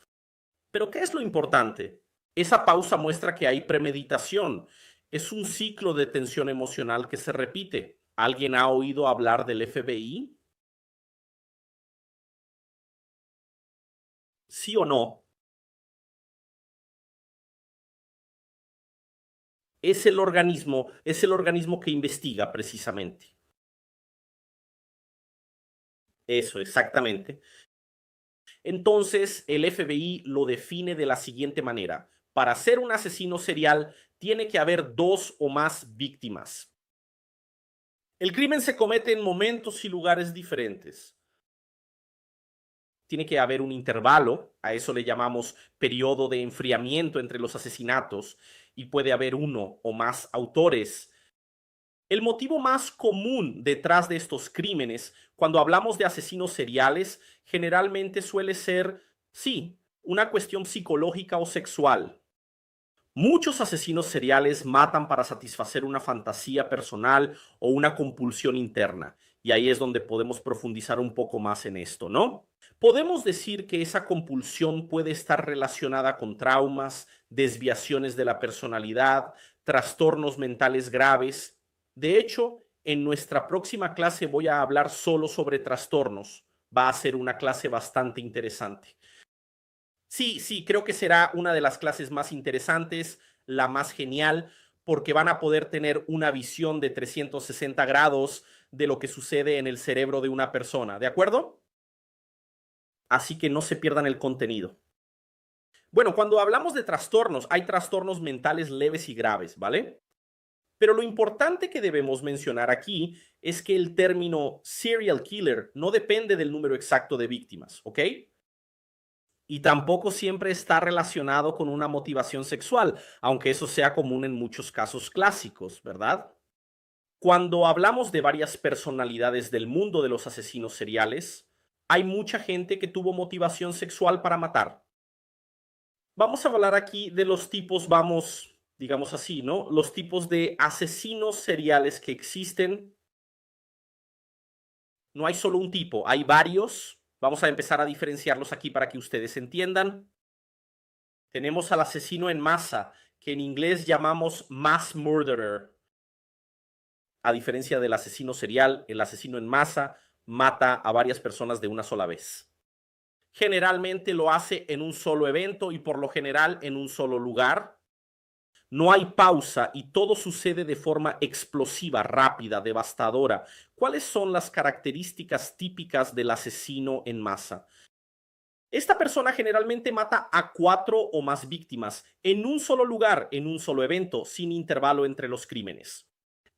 Pero ¿qué es lo importante? Esa pausa muestra que hay premeditación. Es un ciclo de tensión emocional que se repite. ¿Alguien ha oído hablar del FBI? ¿Sí o no? es el organismo que investiga precisamente. Eso, exactamente. Entonces, el FBI lo define de la siguiente manera. Para ser un asesino serial, tiene que haber dos o más víctimas. El crimen se comete en momentos y lugares diferentes. Tiene que haber un intervalo, a eso le llamamos periodo de enfriamiento entre los asesinatos, y puede haber uno o más autores. El motivo más común detrás de estos crímenes, cuando hablamos de asesinos seriales, generalmente suele ser, sí, una cuestión psicológica o sexual. Muchos asesinos seriales matan para satisfacer una fantasía personal o una compulsión interna, y ahí es donde podemos profundizar un poco más en esto, ¿no? Podemos decir que esa compulsión puede estar relacionada con traumas, desviaciones de la personalidad, trastornos mentales graves. De hecho, en nuestra próxima clase voy a hablar solo sobre trastornos. Va a ser una clase bastante interesante. Sí, sí, creo que será una de las clases más interesantes, la más genial, porque van a poder tener una visión de 360 grados de lo que sucede en el cerebro de una persona, ¿de acuerdo? Así que no se pierdan el contenido. Bueno, cuando hablamos de trastornos, hay trastornos mentales leves y graves, ¿vale? Pero lo importante que debemos mencionar aquí es que el término serial killer no depende del número exacto de víctimas, ¿ok? Y tampoco siempre está relacionado con una motivación sexual, aunque eso sea común en muchos casos clásicos, ¿verdad? Cuando hablamos de varias personalidades del mundo de los asesinos seriales, hay mucha gente que tuvo motivación sexual para matar. Vamos a hablar aquí de los tipos, vamos, digamos así, ¿no? Los tipos de asesinos seriales que existen. No hay solo un tipo, hay varios. Vamos a empezar a diferenciarlos aquí para que ustedes entiendan. Tenemos al asesino en masa, que en inglés llamamos mass murderer. A diferencia del asesino serial, el asesino en masa mata a varias personas de una sola vez. Generalmente lo hace en un solo evento y por lo general en un solo lugar. No hay pausa y todo sucede de forma explosiva, rápida, devastadora. ¿Cuáles son las características típicas del asesino en masa? Esta persona generalmente mata a 4 o más víctimas en un solo lugar, en un solo evento, sin intervalo entre los crímenes.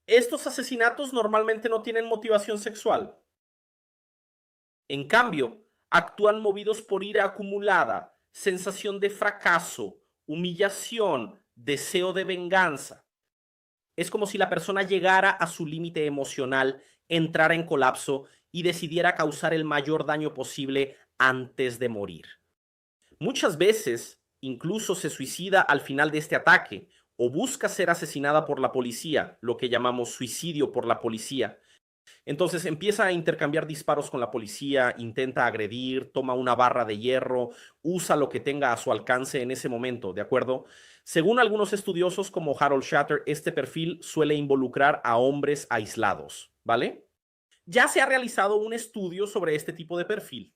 Estos asesinatos normalmente no tienen motivación sexual. En cambio, actúan movidos por ira acumulada, sensación de fracaso, humillación, deseo de venganza. Es como si la persona llegara a su límite emocional, entrara en colapso y decidiera causar el mayor daño posible antes de morir. Muchas veces incluso se suicida al final de este ataque o busca ser asesinada por la policía, lo que llamamos suicidio por la policía. Entonces empieza a intercambiar disparos con la policía, intenta agredir, toma una barra de hierro, usa lo que tenga a su alcance en ese momento, ¿de acuerdo? Según algunos estudiosos como Harold Shatter, este perfil suele involucrar a hombres aislados, ¿vale? Ya se ha realizado un estudio sobre este tipo de perfil.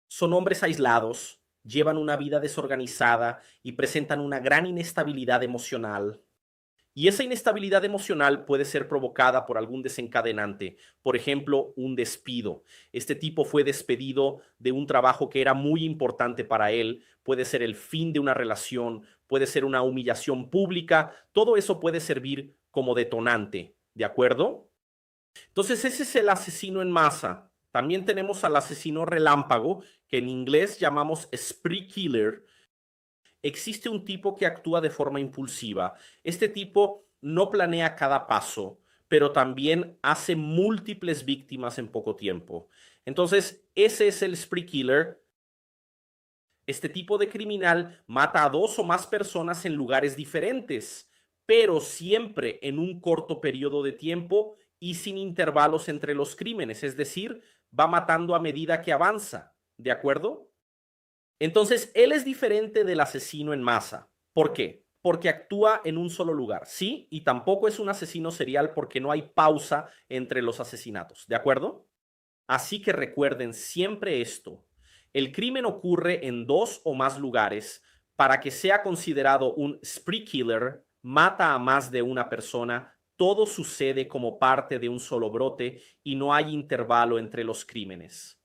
Son hombres aislados, llevan una vida desorganizada y presentan una gran inestabilidad emocional. Y esa inestabilidad emocional puede ser provocada por algún desencadenante, por ejemplo, un despido. Este tipo fue despedido de un trabajo que era muy importante para él, puede ser el fin de una relación, puede ser una humillación pública, todo eso puede servir como detonante, ¿de acuerdo? Entonces ese es el asesino en masa. También tenemos al asesino relámpago, que en inglés llamamos spree killer. Existe un tipo que actúa de forma impulsiva. Este tipo no planea cada paso, pero también hace múltiples víctimas en poco tiempo. Entonces, ese es el spree killer. Este tipo de criminal mata a dos o más personas en lugares diferentes, pero siempre en un corto periodo de tiempo y sin intervalos entre los crímenes, es decir, va matando a medida que avanza, ¿de acuerdo? Entonces, él es diferente del asesino en masa. ¿Por qué? Porque actúa en un solo lugar, ¿sí? Y tampoco es un asesino serial porque no hay pausa entre los asesinatos, ¿de acuerdo? Así que recuerden siempre esto. El crimen ocurre en dos o más lugares. Para que sea considerado un spree killer, mata a más de una persona, todo sucede como parte de un solo brote y no hay intervalo entre los crímenes.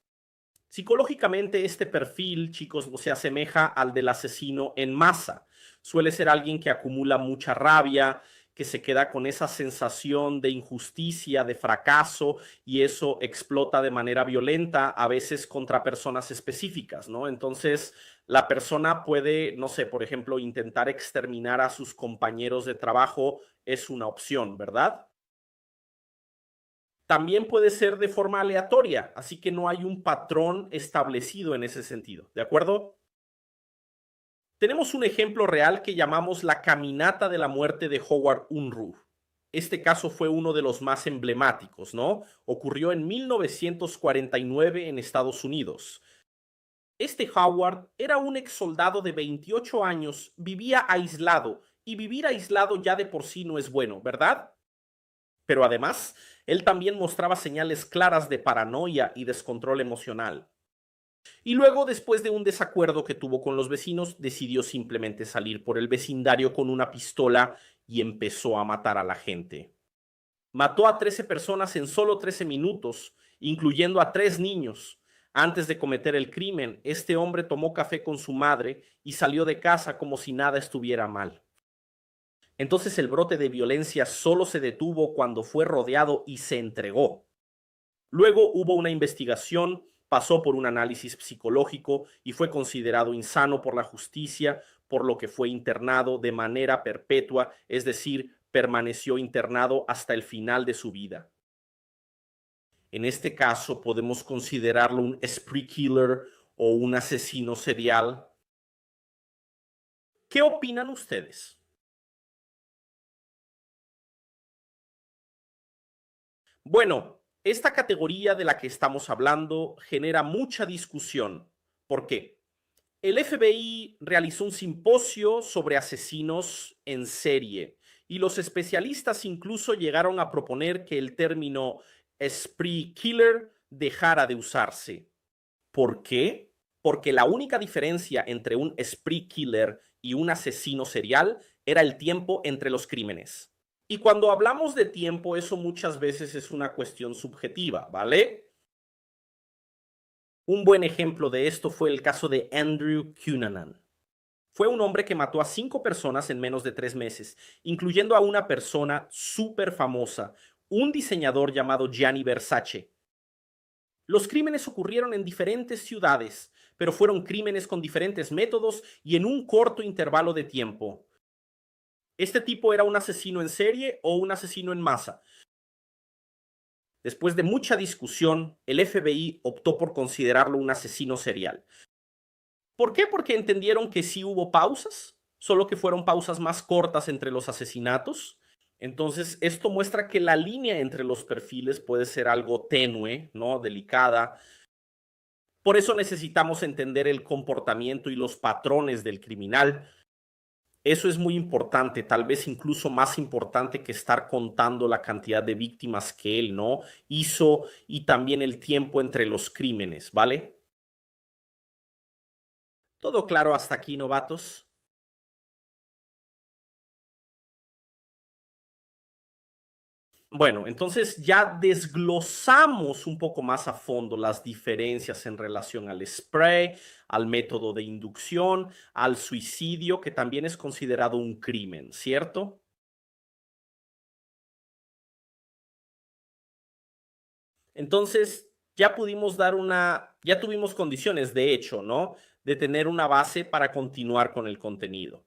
Psicológicamente, este perfil, chicos, se asemeja al del asesino en masa. Suele ser alguien que acumula mucha rabia, que se queda con esa sensación de injusticia, de fracaso, y eso explota de manera violenta, a veces contra personas específicas, ¿no? Entonces, la persona puede, no sé, por ejemplo, intentar exterminar a sus compañeros de trabajo, es una opción, ¿verdad? También puede ser de forma aleatoria, así que no hay un patrón establecido en ese sentido, ¿de acuerdo? Tenemos un ejemplo real que llamamos la caminata de la muerte de Howard Unruh. Este caso fue uno de los más emblemáticos, ¿no? Ocurrió en 1949 en Estados Unidos. Este Howard era un ex soldado de 28 años, vivía aislado, y vivir aislado ya de por sí no es bueno, ¿verdad? Pero además, él también mostraba señales claras de paranoia y descontrol emocional. Y luego, después de un desacuerdo que tuvo con los vecinos, decidió simplemente salir por el vecindario con una pistola y empezó a matar a la gente. Mató a 13 personas en solo 13 minutos, incluyendo a 3 niños. Antes de cometer el crimen, este hombre tomó café con su madre y salió de casa como si nada estuviera mal. Entonces el brote de violencia solo se detuvo cuando fue rodeado y se entregó. Luego hubo una investigación, pasó por un análisis psicológico y fue considerado insano por la justicia, por lo que fue internado de manera perpetua, es decir, permaneció internado hasta el final de su vida. En este caso podemos considerarlo un spree killer o un asesino serial. ¿Qué opinan ustedes? Bueno, esta categoría de la que estamos hablando genera mucha discusión. ¿Por qué? El FBI realizó un simposio sobre asesinos en serie y los especialistas incluso llegaron a proponer que el término spree killer dejara de usarse. ¿Por qué? Porque la única diferencia entre un spree killer y un asesino serial era el tiempo entre los crímenes. Y cuando hablamos de tiempo, eso muchas veces es una cuestión subjetiva, ¿vale? Un buen ejemplo de esto fue el caso de Andrew Cunanan. Fue un hombre que mató a 5 personas en menos de 3 meses, incluyendo a una persona súper famosa, un diseñador llamado Gianni Versace. Los crímenes ocurrieron en diferentes ciudades, pero fueron crímenes con diferentes métodos y en un corto intervalo de tiempo. ¿Este tipo era un asesino en serie o un asesino en masa? Después de mucha discusión, el FBI optó por considerarlo un asesino serial. ¿Por qué? Porque entendieron que sí hubo pausas, solo que fueron pausas más cortas entre los asesinatos. Entonces, esto muestra que la línea entre los perfiles puede ser algo tenue, ¿no? Delicada. Por eso necesitamos entender el comportamiento y los patrones del criminal. Eso es muy importante, tal vez incluso más importante que estar contando la cantidad de víctimas que él, ¿no? hizo y también el tiempo entre los crímenes, ¿vale? ¿Todo claro hasta aquí, novatos? Bueno, entonces ya desglosamos un poco más a fondo las diferencias en relación al spray, al método de inducción, al suicidio, que también es considerado un crimen, ¿cierto? Entonces, ya tuvimos condiciones, de hecho, ¿no? De tener una base para continuar con el contenido.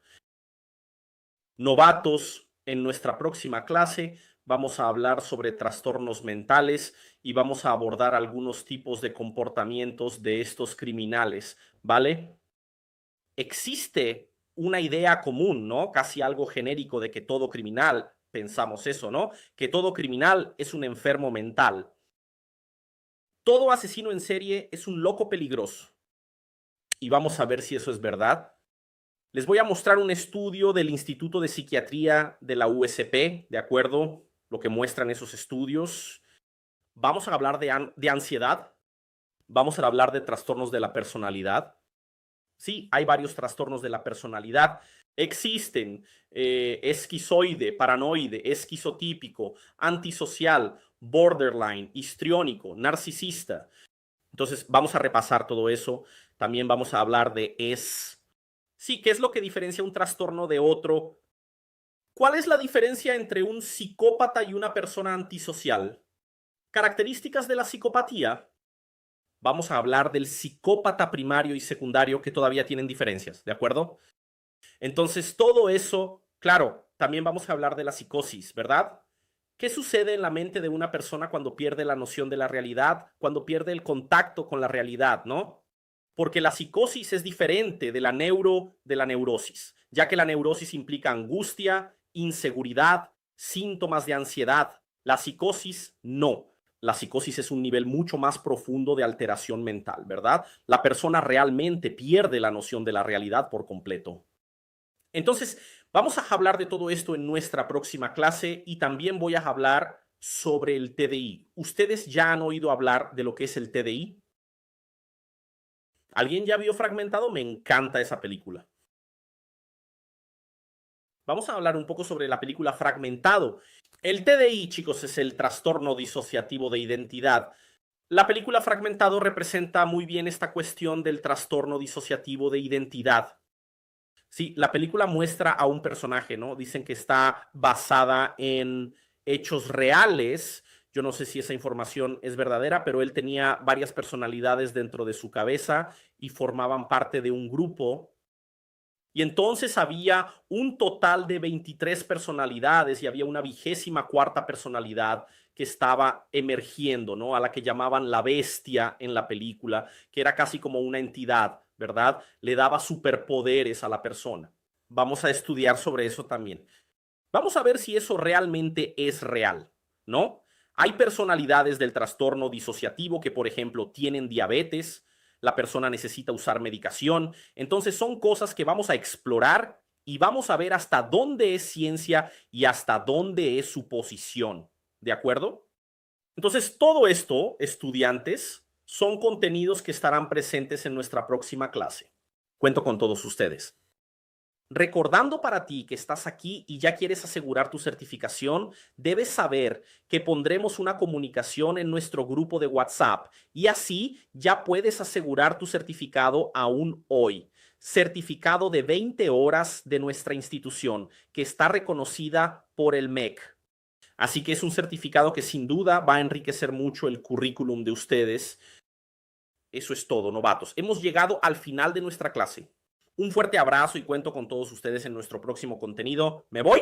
Novatos, en nuestra próxima clase vamos a hablar sobre trastornos mentales y vamos a abordar algunos tipos de comportamientos de estos criminales, ¿vale? Existe una idea común, ¿no? Casi algo genérico de que todo criminal, pensamos eso, ¿no? Que todo criminal es un enfermo mental. Todo asesino en serie es un loco peligroso. Y vamos a ver si eso es verdad. Les voy a mostrar un estudio del Instituto de Psiquiatría de la USP, ¿de acuerdo? Lo que muestran esos estudios. Vamos a hablar de ansiedad. Vamos a hablar de trastornos de la personalidad. Sí, hay varios trastornos de la personalidad. Existen esquizoide, paranoide, esquizotípico, antisocial, borderline, histriónico, narcisista. Entonces, vamos a repasar todo eso. También vamos a hablar de Sí, ¿qué es lo que diferencia un trastorno de otro? ¿Cuál es la diferencia entre un psicópata y una persona antisocial? Características de la psicopatía. Vamos a hablar del psicópata primario y secundario que todavía tienen diferencias, ¿de acuerdo? Entonces, todo eso, claro, también vamos a hablar de la psicosis, ¿verdad? ¿Qué sucede en la mente de una persona cuando pierde la noción de la realidad, cuando pierde el contacto con la realidad, ¿no? Porque la psicosis es diferente de la neurosis, ya que la neurosis implica angustia, inseguridad, síntomas de ansiedad. La psicosis no. La psicosis es un nivel mucho más profundo de alteración mental, ¿verdad? La persona realmente pierde la noción de la realidad por completo. Entonces, vamos a hablar de todo esto en nuestra próxima clase y también voy a hablar sobre el TDI. ¿Ustedes ya han oído hablar de lo que es el TDI? ¿Alguien ya vio Fragmentado? Me encanta esa película. Vamos a hablar un poco sobre la película Fragmentado. El TDI, chicos, es el trastorno disociativo de identidad. La película Fragmentado representa muy bien esta cuestión del trastorno disociativo de identidad. Sí, la película muestra a un personaje, ¿no? Dicen que está basada en hechos reales. Yo no sé si esa información es verdadera, pero él tenía varias personalidades dentro de su cabeza y formaban parte de un grupo. Y entonces había un total de 23 personalidades y había una 24ª personalidad que estaba emergiendo, ¿no? A la que llamaban la bestia en la película, que era casi como una entidad, ¿verdad? Le daba superpoderes a la persona. Vamos a estudiar sobre eso también. Vamos a ver si eso realmente es real, ¿no? Hay personalidades del trastorno disociativo que, por ejemplo, tienen diabetes, la persona necesita usar medicación. Entonces son cosas que vamos a explorar y vamos a ver hasta dónde es ciencia y hasta dónde es suposición. ¿De acuerdo? Entonces todo esto, estudiantes, son contenidos que estarán presentes en nuestra próxima clase. Cuento con todos ustedes. Recordando para ti que estás aquí y ya quieres asegurar tu certificación, debes saber que pondremos una comunicación en nuestro grupo de WhatsApp y así ya puedes asegurar tu certificado aún hoy. Certificado de 20 horas de nuestra institución que está reconocida por el MEC. Así que es un certificado que sin duda va a enriquecer mucho el currículum de ustedes. Eso es todo, novatos. Hemos llegado al final de nuestra clase. Un fuerte abrazo y cuento con todos ustedes en nuestro próximo contenido. Me voy.